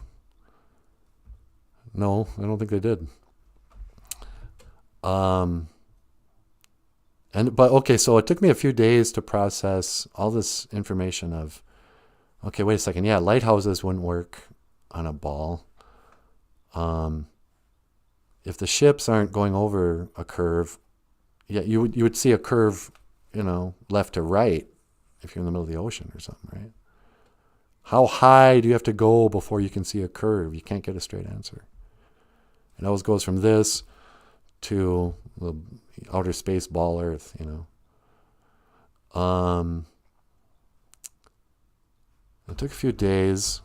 no, I don't think they did. But okay, so it took me a few days to process all this information of, okay, wait a second. Yeah, lighthouses wouldn't work on a ball. If the ships aren't going over a curve, yeah, you would see a curve, left to right if you're in the middle of the ocean or something, right? How high do you have to go before you can see a curve? You can't get a straight answer. It always goes from this to the outer space ball Earth, It took a few days,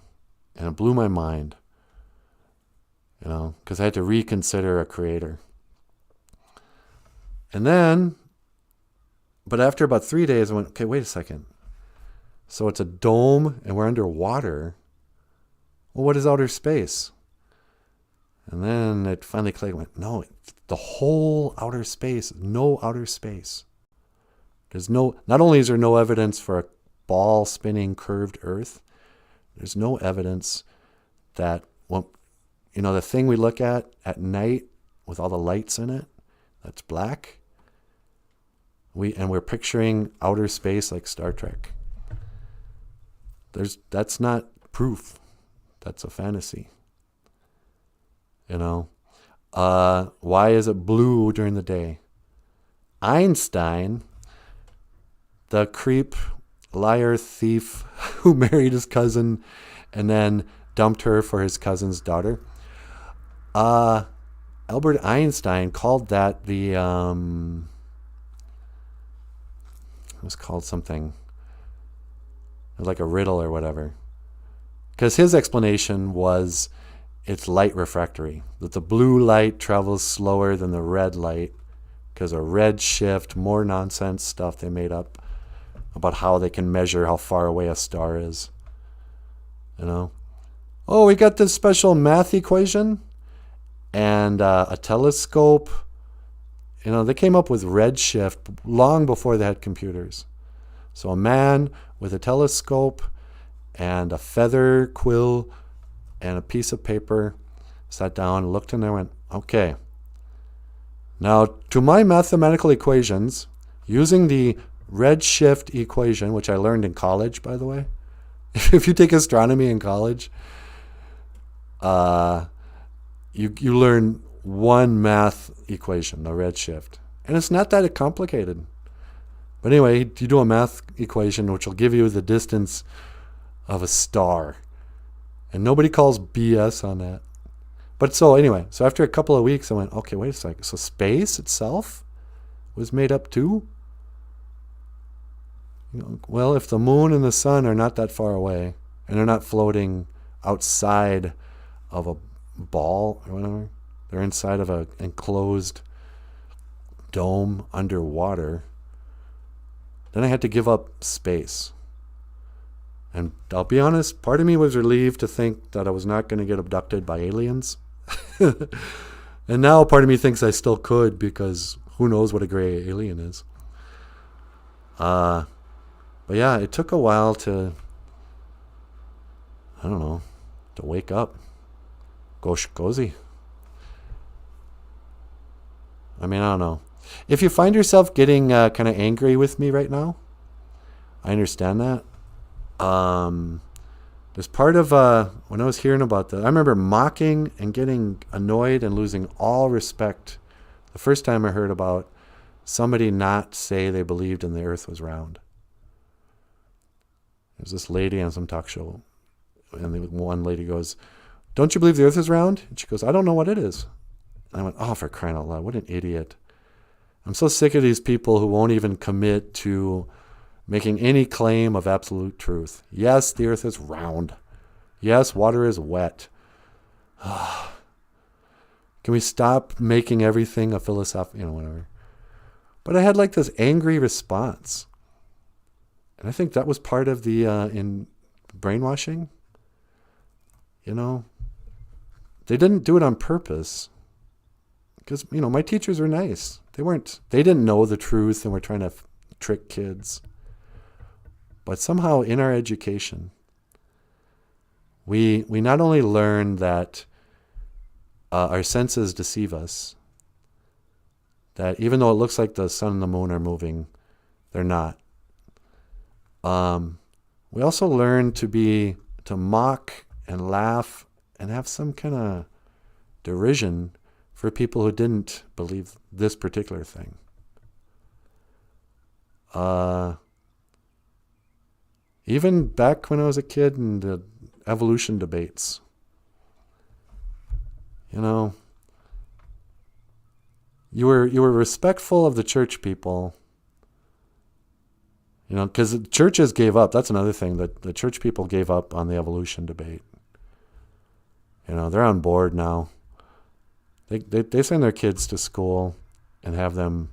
and it blew my mind, because I had to reconsider a creator. And then, but after about 3 days, I went, okay, wait a second. So it's a dome, and we're underwater. Well, what is outer space? And then it finally clicked. Went, no, the whole outer space, no outer space. Not only is there no evidence for a ball spinning curved Earth, there's no evidence that, the thing we look at night with all the lights in it, that's black. We're picturing outer space like Star Trek. That's not proof. That's a fantasy. Why is it blue during the day? Einstein, the creep, liar, thief who married his cousin and then dumped her for his cousin's daughter. Albert Einstein called that it was called something. It was like a riddle or whatever. Because his explanation was it's light refractory, that the blue light travels slower than the red light because of red shift, more nonsense stuff they made up about how they can measure how far away a star is. Oh, we got this special math equation and a telescope. They came up with red shift long before they had computers. So a man with a telescope and a feather quill and a piece of paper sat down, looked in there, and went, okay. Now, to my mathematical equations, using the redshift equation, which I learned in college, by the way. If you take astronomy in college, you learn one math equation, the redshift. And it's not that complicated. But anyway, you do a math equation which will give you the distance of a star. And nobody calls BS on that. But so after a couple of weeks, I went, okay, wait a second. So space itself was made up too? Well, if the moon and the sun are not that far away, and they're not floating outside of a ball or whatever, they're inside of an enclosed dome underwater, then I had to give up space. And I'll be honest, part of me was relieved to think that I was not going to get abducted by aliens. And now part of me thinks I still could, because who knows what a gray alien is. But yeah, it took a while to wake up. Gosh, cozy. I don't know. If you find yourself getting kind of angry with me right now, I understand that. There's part of when I was hearing about that, I remember mocking and getting annoyed and losing all respect the first time I heard about somebody not say they believed in the earth was round. There's this lady on some talk show, and the one lady goes, "Don't you believe the earth is round?" And she goes, "I don't know what it is." And I went, "Oh, for crying out loud, what an idiot." I'm so sick of these people who won't even commit to making any claim of absolute truth. Yes, the earth is round. Yes, water is wet. Can we stop making everything a philosophical, whatever. But I had like this angry response. And I think that was part of the in brainwashing. You know, they didn't do it on purpose. Because, you know, my teachers were nice. They didn't know the truth and were trying to trick kids. But somehow in our education, we not only learn that our senses deceive us, that even though it looks like the sun and the moon are moving, they're not. We also learn to mock and laugh and have some kind of derision for people who didn't believe this particular thing. Even back when I was a kid in the evolution debates, you know, you were respectful of the church people, you know, because the churches gave up. That's another thing, that the church people gave up on the evolution debate. You know, they're on board now. They send their kids to school and have them,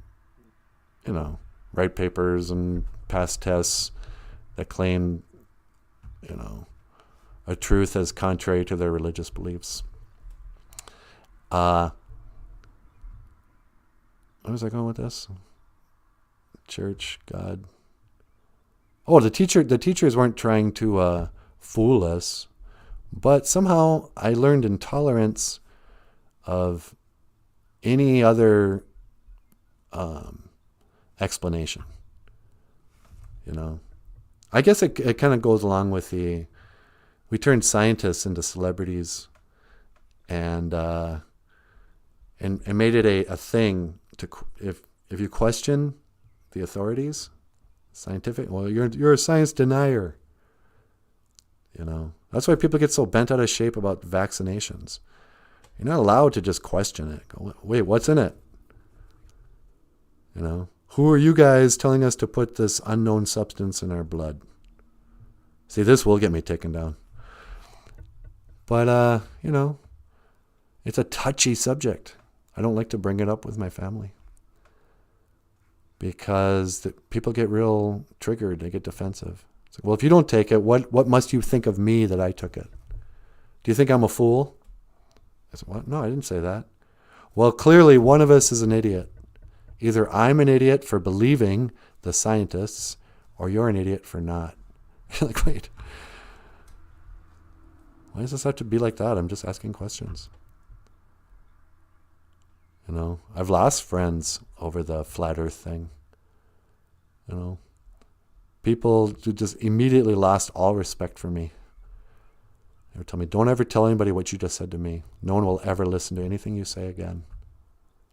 you know, write papers and pass tests that claim, you know, a truth as contrary to their religious beliefs. Where was I going with this? Church, God. Oh, the teachers weren't trying to fool us, but somehow I learned intolerance of any other explanation. You know, I guess it kind of goes along with we turned scientists into celebrities, and made it a thing to, if you question the authorities, scientific, well, you're a science denier. You know, that's why people get so bent out of shape about vaccinations. You're not allowed to just question it. Go, wait, what's in it? You know, who are you guys telling us to put this unknown substance in our blood? See, this will get me taken down. But, you know, it's a touchy subject. I don't like to bring it up with my family, because people get real triggered. They get defensive. It's like, well, if you don't take it, what must you think of me that I took it? Do you think I'm a fool? I said, what? No, I didn't say that. Well, clearly one of us is an idiot. Either I'm an idiot for believing the scientists, or you're an idiot for not. You're like, wait, why does this have to be like that? I'm just asking questions. You know, I've lost friends over the flat earth thing. You know, people who just immediately lost all respect for me. They would tell me, don't ever tell anybody what you just said to me. No one will ever listen to anything you say again.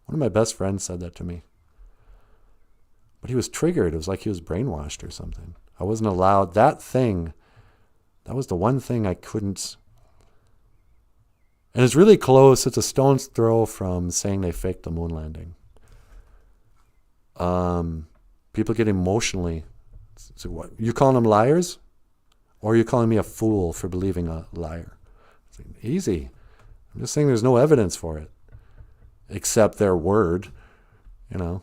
One of my best friends said that to me. But he was triggered. It was like he was brainwashed or something. I wasn't allowed. That was the one thing I couldn't. And it's really close. It's a stone's throw from saying they faked the moon landing. People get emotionally. So what? You calling them liars? Or are you calling me a fool for believing a liar? It's like, easy. I'm just saying there's no evidence for it, except their word. You know,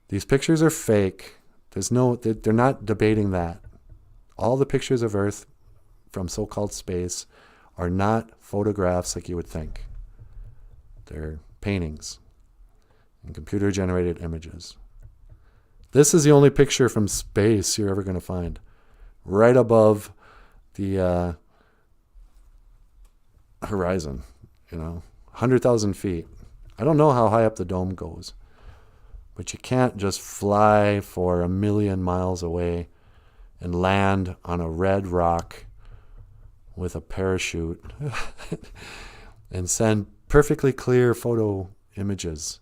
these pictures are fake. They're not debating that. All the pictures of Earth from so-called space are not photographs like you would think. They're paintings and computer-generated images. This is the only picture from space you're ever going to find. Right above the horizon, 100,000 feet. I don't know how high up the dome goes, but you can't just fly for 1 million miles away and land on a red rock with a parachute and send perfectly clear photo images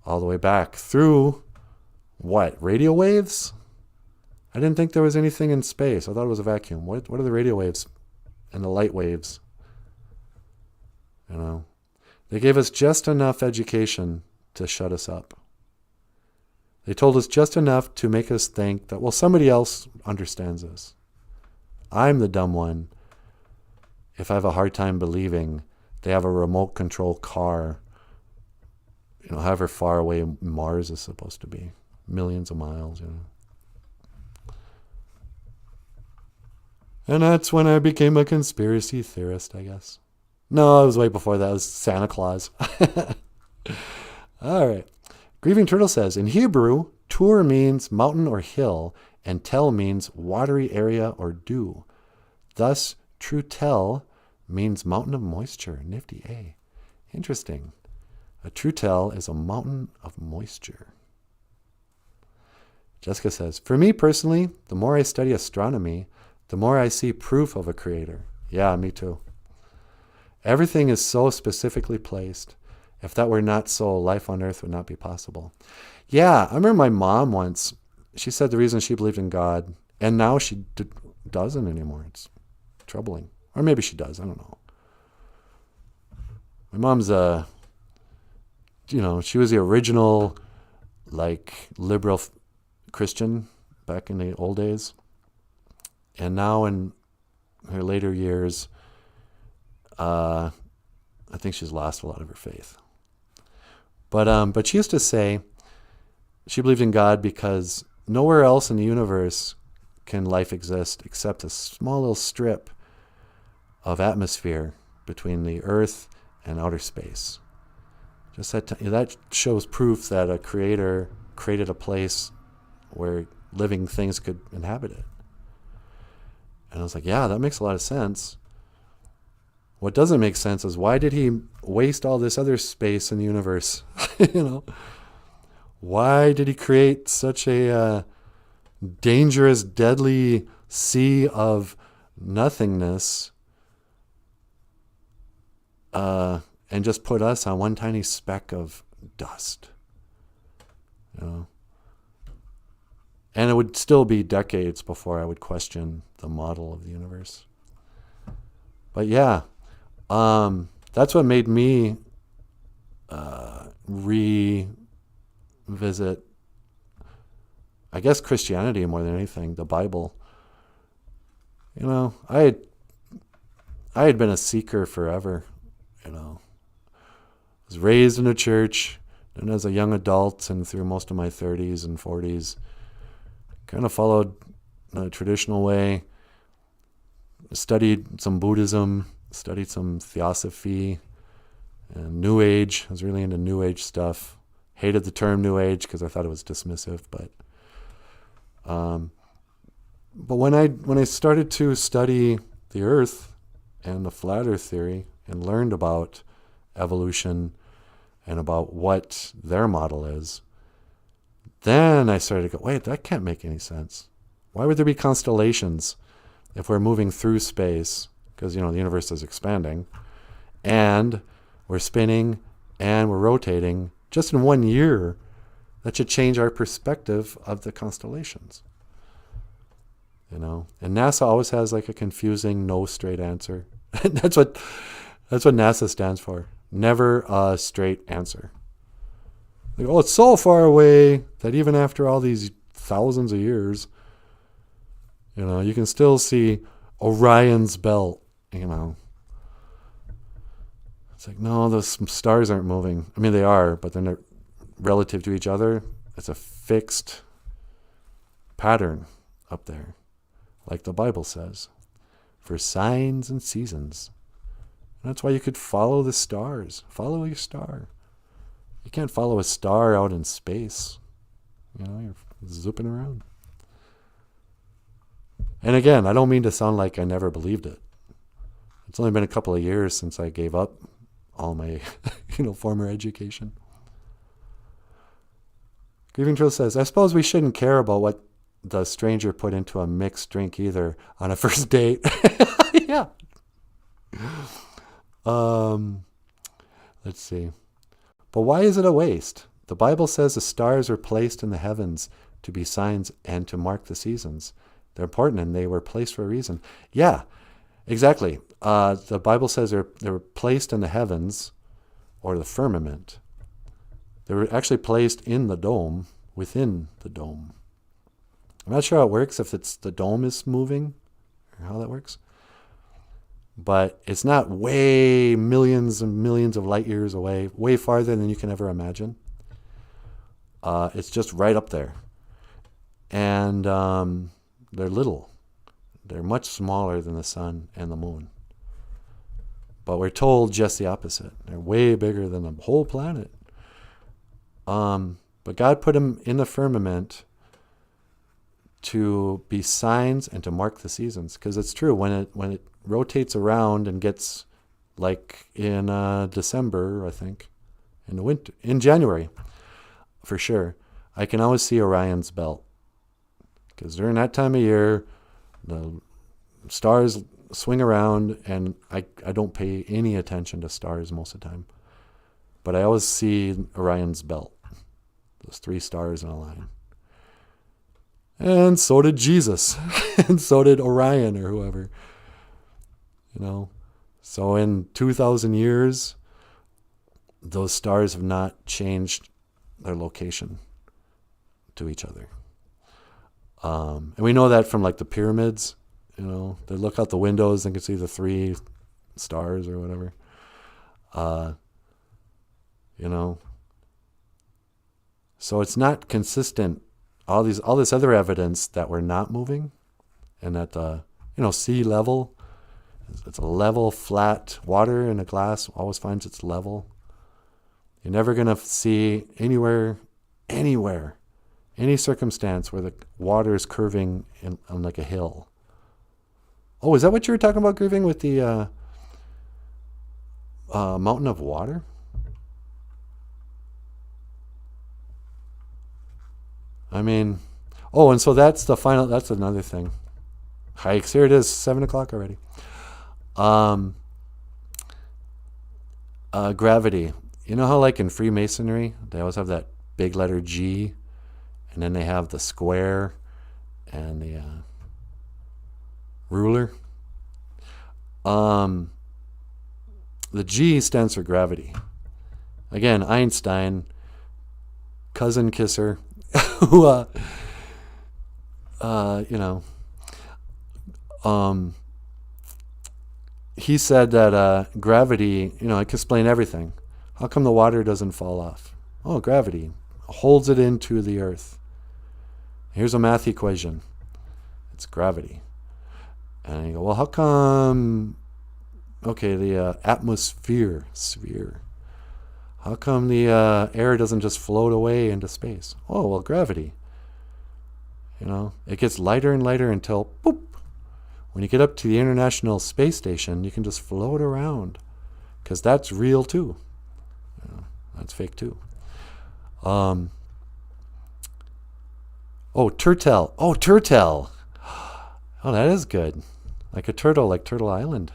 all the way back through what? Radio waves? I didn't think there was anything in space. I thought it was a vacuum. What are the radio waves and the light waves? They gave us just enough education to shut us up. They told us just enough to make us think that, well, somebody else understands this. I'm the dumb one if I have a hard time believing they have a remote control car, however far away Mars is supposed to be, millions of miles. And that's when I became a conspiracy theorist, I guess. No, it was way before that. It was Santa Claus. All right. Grieving Turtle says, in Hebrew, tur means mountain or hill, and tel means watery area or dew. Thus, true tel means mountain of moisture. Nifty, eh? Interesting. A true tel is a mountain of moisture. Jessica says, for me personally, the more I study astronomy, the more I see proof of a creator. Yeah, me too. Everything is so specifically placed. If that were not so, life on Earth would not be possible. Yeah, I remember my mom once, she said the reason she believed in God, and now she doesn't anymore. It's troubling. Or maybe she does, I don't know. My mom's she was the original, liberal Christian back in the old days. And now in her later years, I think she's lost a lot of her faith. But she used to say she believed in God because nowhere else in the universe can life exist except a small little strip of atmosphere between the Earth and outer space. Just that shows proof that a creator created a place where living things could inhabit it. And I was like, yeah, that makes a lot of sense. What doesn't make sense is why did he waste all this other space in the universe? Why did he create such a dangerous, deadly sea of nothingness and just put us on one tiny speck of dust? And it would still be decades before I would question the model of the universe. But yeah, that's what made me revisit, I guess, Christianity more than anything, the Bible. I had been a seeker forever. I was raised in a church, and as a young adult and through most of my 30s and 40s, kind of followed a traditional way, studied some Buddhism, studied some Theosophy, and New Age. I was really into New Age stuff. Hated the term New Age because I thought it was dismissive, but when I started to study the Earth and the flat Earth theory and learned about evolution and about what their model is, then I started to go, wait, that can't make any sense. Why would there be constellations if we're moving through space? Because, the universe is expanding, and we're spinning, and we're rotating. Just in 1 year, that should change our perspective of the constellations. And NASA always has a confusing, no straight answer. That's what NASA stands for. Never a straight answer. It's so far away that even after all these thousands of years, you can still see Orion's belt, It's no, those stars aren't moving. I mean, they are, but they're not relative to each other. It's a fixed pattern up there, like the Bible says, for signs and seasons. And that's why you could follow the stars. Follow your star. You can't follow a star out in space. You're zooping around. And again, I don't mean to sound like I never believed it. It's only been a couple of years since I gave up all my, former education. Grieving Trill says, I suppose we shouldn't care about what the stranger put into a mixed drink either on a first date. Yeah. Let's see. But why is it a waste? The Bible says the stars are placed in the heavens to be signs and to mark the seasons. They're important and they were placed for a reason. Yeah, exactly. The Bible says they were placed in the heavens or the firmament. They were actually placed in the dome, within the dome. I'm not sure how it works, if it's the dome is moving or how that works. But it's not way millions and millions of light years away, way farther than you can ever imagine. It's just right up there. And they're little. They're much smaller than the sun and the moon. But we're told just the opposite. They're way bigger than the whole planet. But God put them in the firmament to be signs and to mark the seasons. Because it's true, when it rotates around and gets like in December, I think, in the winter, in January, for sure, I can always see Orion's belt. Because during that time of year, the stars swing around, and I don't pay any attention to stars most of the time. But I always see Orion's belt. Those 3 stars in a line. And so did Jesus. And so did Orion or whoever. So in 2,000 years, those stars have not changed their location to each other. And we know that from like the pyramids. They look out the windows and can see the 3 stars or whatever. So it's not consistent. All this other evidence that we're not moving, and that sea level, it's a level, flat water in a glass always finds its level. You're never gonna see anywhere, any circumstance where the water is curving on like a hill. Oh, is that what you were talking about, Grieving, with the mountain of water? I mean, and so that's another thing. Hikes, here it is, 7 o'clock already. Gravity. You know how like in Freemasonry, they always have that big letter G, and then they have the square and the ruler. The G stands for gravity. Again, Einstein, cousin kisser, who, he said that gravity, it can explain everything. How come the water doesn't fall off? Oh, gravity holds it into the earth. Here's a math equation. It's gravity. And you go, well, how come, the atmosphere, sphere, how come the air doesn't just float away into space? Oh, well, gravity. It gets lighter and lighter until, boop, when you get up to the International Space Station, you can just float around, because that's real too. That's fake too. Turtle. Turtle. Oh, that is good. Like a turtle, like Turtle Island.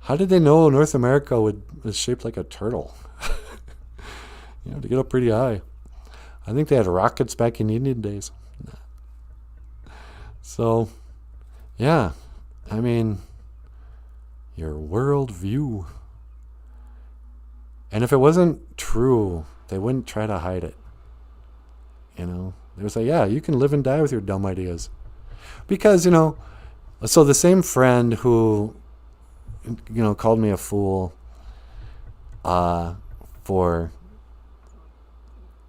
How did they know North America was shaped like a turtle? To get up pretty high. I think they had rockets back in Indian days. So, yeah. I mean, your world view. And if it wasn't true, they wouldn't try to hide it. They would say, yeah, you can live and die with your dumb ideas. Because, so the same friend who, called me a fool for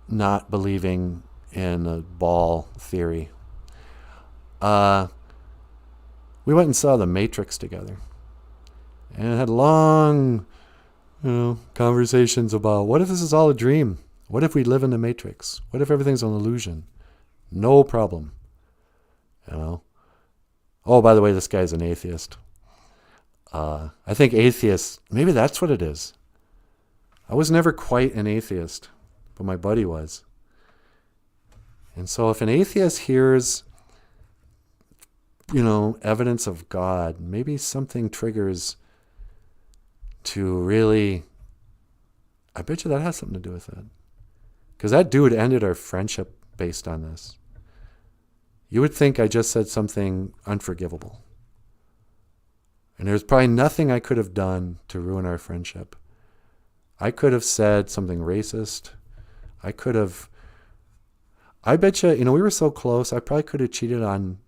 not believing in the ball theory, we went and saw The Matrix together. And had long, conversations about, what if this is all a dream? What if we live in the Matrix? What if everything's an illusion? No problem. Oh, by the way, this guy's an atheist. I think atheists, maybe that's what it is. I was never quite an atheist, but my buddy was. And so if an atheist hears, evidence of God, maybe something triggers to really, I bet you that has something to do with it. Because that dude ended our friendship based on this. You would think I just said something unforgivable. And there's probably nothing I could have done to ruin our friendship. I could have said something racist. I bet you, we were so close, I probably could have cheated on,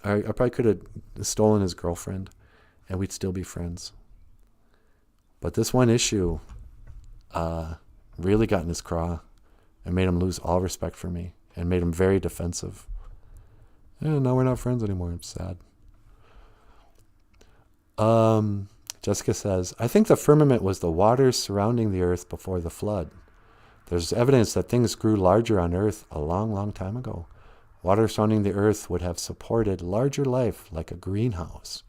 I probably could have stolen his girlfriend, and we'd still be friends. But this one issue, really got in his craw and made him lose all respect for me and made him very defensive. And now we're not friends anymore. I'm sad. Jessica says, I think the firmament was the waters surrounding the earth before the flood. There's evidence that things grew larger on earth a long, long time ago. Water surrounding the earth would have supported larger life like a greenhouse.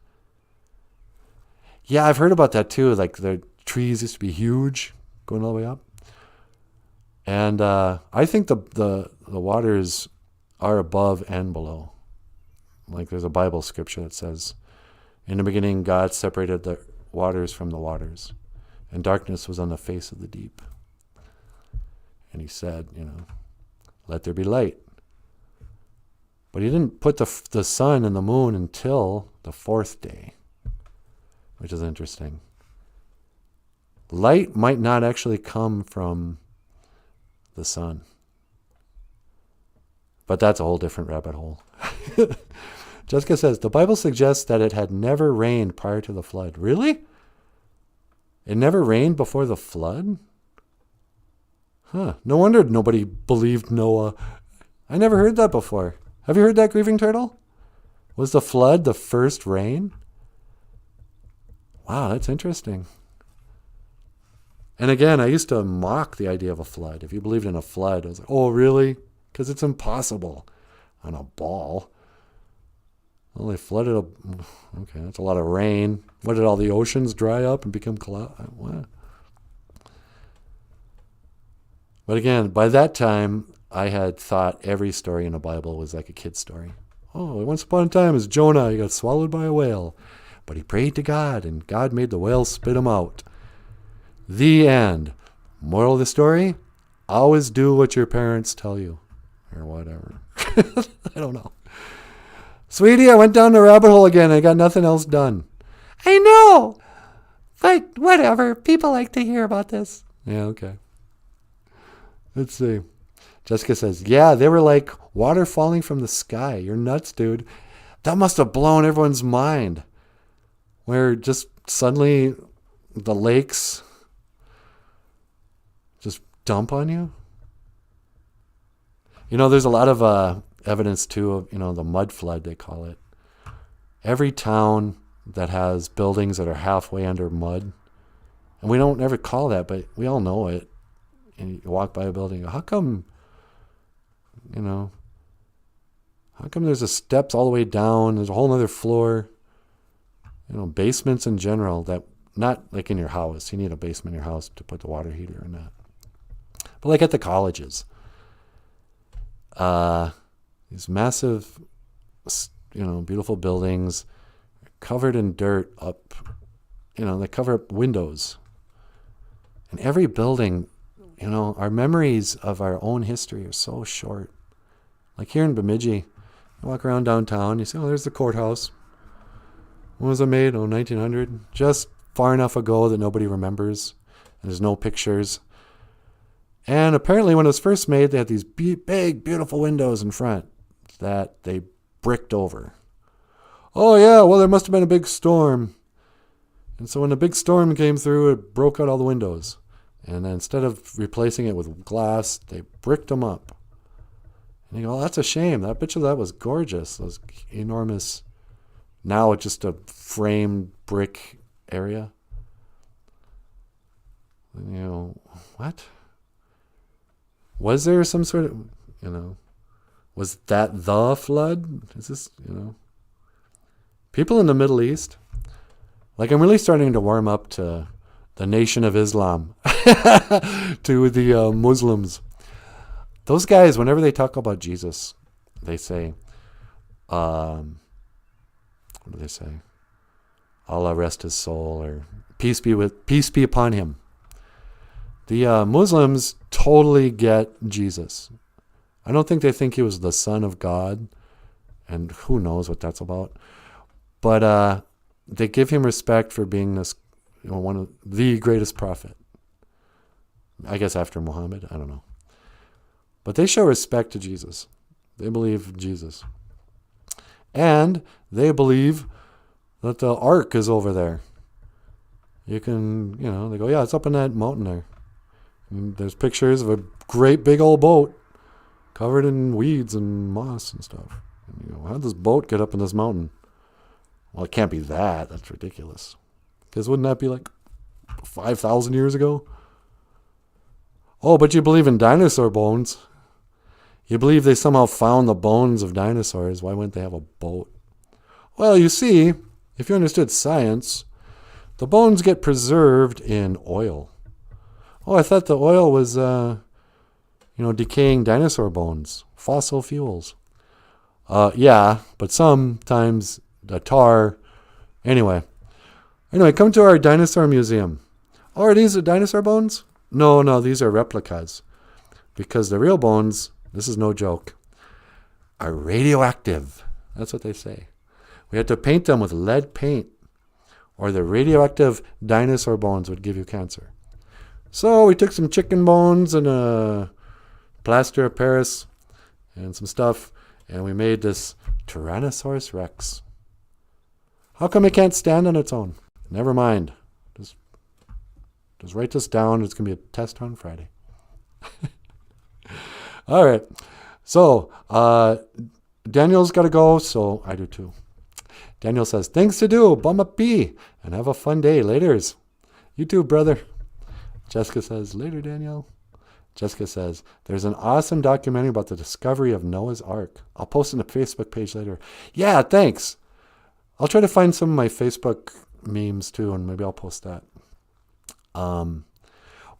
Yeah, I've heard about that too. Like the trees used to be huge, going all the way up. And I think the waters are above and below. Like there's a Bible scripture that says, in the beginning God separated the waters from the waters, and darkness was on the face of the deep. And he said, let there be light. But he didn't put the sun and the moon until the fourth day, which is interesting. Light might not actually come from the sun. But that's a whole different rabbit hole. Jessica says, the Bible suggests that it had never rained prior to the flood. Really? It never rained before the flood? Huh. No wonder nobody believed Noah. I never heard that before. Have you heard that, Grieving Turtle? Was the flood the first rain? Wow, that's interesting. And again, I used to mock the idea of a flood. If you believed in a flood, I was like, oh, really? Because it's impossible on a ball. Well, they flooded okay, that's a lot of rain. What, did all the oceans dry up and become cloud? What? But again, by that time, I had thought every story in the Bible was like a kid's story. Oh, once upon a time, as Jonah, he got swallowed by a whale. But he prayed to God, and God made the whale spit him out. The end. Moral of the story? Always do what your parents tell you. Or whatever. I don't know. Sweetie, I went down the rabbit hole again. I got nothing else done. I know. But whatever. People like to hear about this. Yeah, okay. Let's see. Jessica says, yeah, they were like water falling from the sky. You're nuts, dude. That must have blown everyone's mind. Where just suddenly the lakes just dump on you. There's a lot of evidence too of, the mud flood, they call it. Every town that has buildings that are halfway under mud, and we don't ever call that, but we all know it. And you walk by a building, how come there's a steps all the way down, there's a whole other floor, basements in general, that not like in your house. You need a basement in your house to put the water heater in that. But like at the colleges, these massive, beautiful buildings covered in dirt up, they cover up windows. And every building, our memories of our own history are so short. Like here in Bemidji, you walk around downtown, you say, oh, there's the courthouse. When was it made? Oh, 1900. Just far enough ago that nobody remembers. And there's no pictures. And apparently when it was first made, they had these big, beautiful windows in front that they bricked over. Oh, yeah, well, there must have been a big storm. And so when the big storm came through, it broke out all the windows. And then instead of replacing it with glass, they bricked them up. And you go, oh, that's a shame. That picture of that was gorgeous. Those enormous, now it's just a framed brick area. What? Was there some sort of, was that the flood? Is this, people in the Middle East, like I'm really starting to warm up to the Nation of Islam, to the Muslims. Those guys, whenever they talk about Jesus, they say, what do they say? Allah rest his soul, or peace be upon him. The Muslims totally get Jesus. I don't think they think he was the Son of God, and who knows what that's about. But they give him respect for being this, one of the greatest prophet. I guess after Muhammad, I don't know. But they show respect to Jesus. They believe Jesus. And they believe that the ark is over there. You can, they go, yeah, it's up in that mountain there. And there's pictures of a great big old boat covered in weeds and moss and stuff. And, how did this boat get up in this mountain? Well, it can't be that. That's ridiculous. Because wouldn't that be like 5,000 years ago? Oh, but you believe in dinosaur bones. You believe they somehow found the bones of dinosaurs. Why wouldn't they have a boat? Well, you see, if you understood science, the bones get preserved in oil. Oh, I thought the oil was, decaying dinosaur bones, fossil fuels. Yeah, but sometimes the tar. Anyway, come to our dinosaur museum. Oh, are these the dinosaur bones? No, these are replicas. Because the real bones, this is no joke, are radioactive. That's what they say. We had to paint them with lead paint, or the radioactive dinosaur bones would give you cancer. So we took some chicken bones and a plaster of Paris and some stuff, and we made this Tyrannosaurus Rex. How come it can't stand on its own? Never mind. Just write this down. It's going to be a test on Friday. All right. So, Daniel's got to go, so I do too. Daniel says, things to do, bum up B, and have a fun day. Laters. You too, brother. Jessica says, later, Daniel. Jessica says, there's an awesome documentary about the discovery of Noah's Ark. I'll post it on the Facebook page later. Yeah, thanks. I'll try to find some of my Facebook memes too, and maybe I'll post that.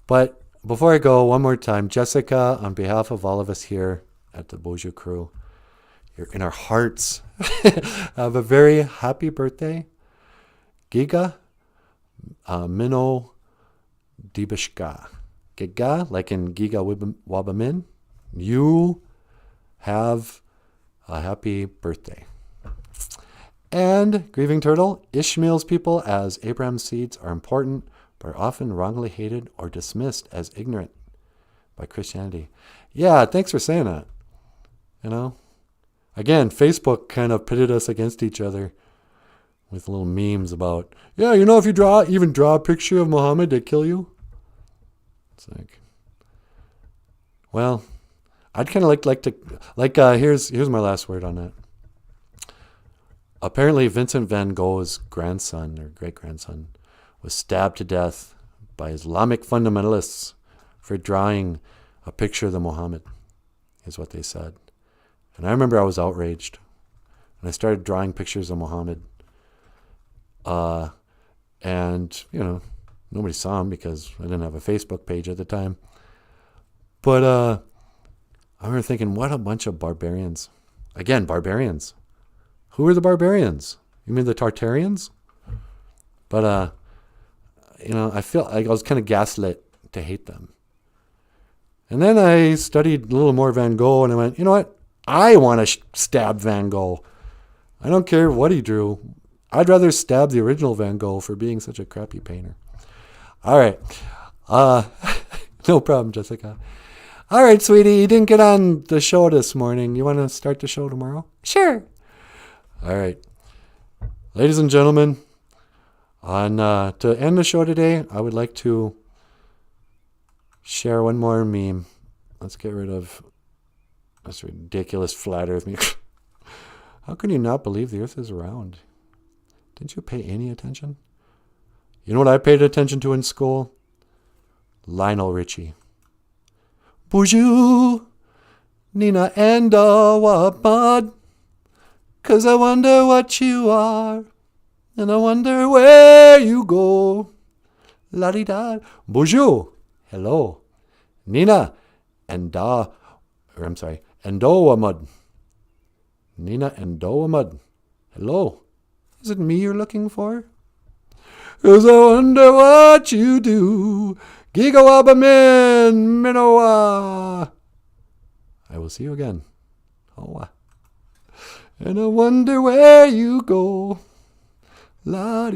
But before I go, one more time, Jessica, on behalf of all of us here at the Boozhoo crew, you're in our hearts. Have a very happy birthday. Giga Minnow Dibishka. Giga, like in Giga Wabamin. You have a happy birthday. And Grieving Turtle, Ishmael's people as Abraham's seeds are important, but are often wrongly hated or dismissed as ignorant by Christianity. Yeah, thanks for saying that. Again, Facebook kind of pitted us against each other with little memes about, if you even draw a picture of Muhammad, they kill you. It's like, well, I'd kind of like to, here's my last word on that. Apparently, Vincent van Gogh's grandson or great-grandson was stabbed to death by Islamic fundamentalists for drawing a picture of the Muhammad, is what they said. And I remember I was outraged. And I started drawing pictures of Muhammad. And, nobody saw him because I didn't have a Facebook page at the time. But I remember thinking, what a bunch of barbarians. Again, barbarians. Who are the barbarians? You mean the Tartarians? But, I feel like I was kind of gaslit to hate them. And then I studied a little more Van Gogh, and I went, you know what? I want to stab Van Gogh. I don't care what he drew. I'd rather stab the original Van Gogh for being such a crappy painter. All right. No problem, Jessica. All right, sweetie. You didn't get on the show this morning. You want to start the show tomorrow? Sure. All right. Ladies and gentlemen, to end the show today, I would like to share one more meme. Let's get rid of this ridiculous flat earth meme. How can you not believe the earth is round? Didn't you pay any attention? You know what I paid attention to in school? Lionel Richie. Boozhoo Nanaboozhoo, 'cause I wonder what you are, and I wonder where you go. La-di-da. Boozhoo. Hello. Nina Endowamud. Nina Endowamud. Hello. Is it me you're looking for? 'Cause I wonder what you do. Gigawabamin Minoa. I will see you again. Oh. And I wonder where you go. La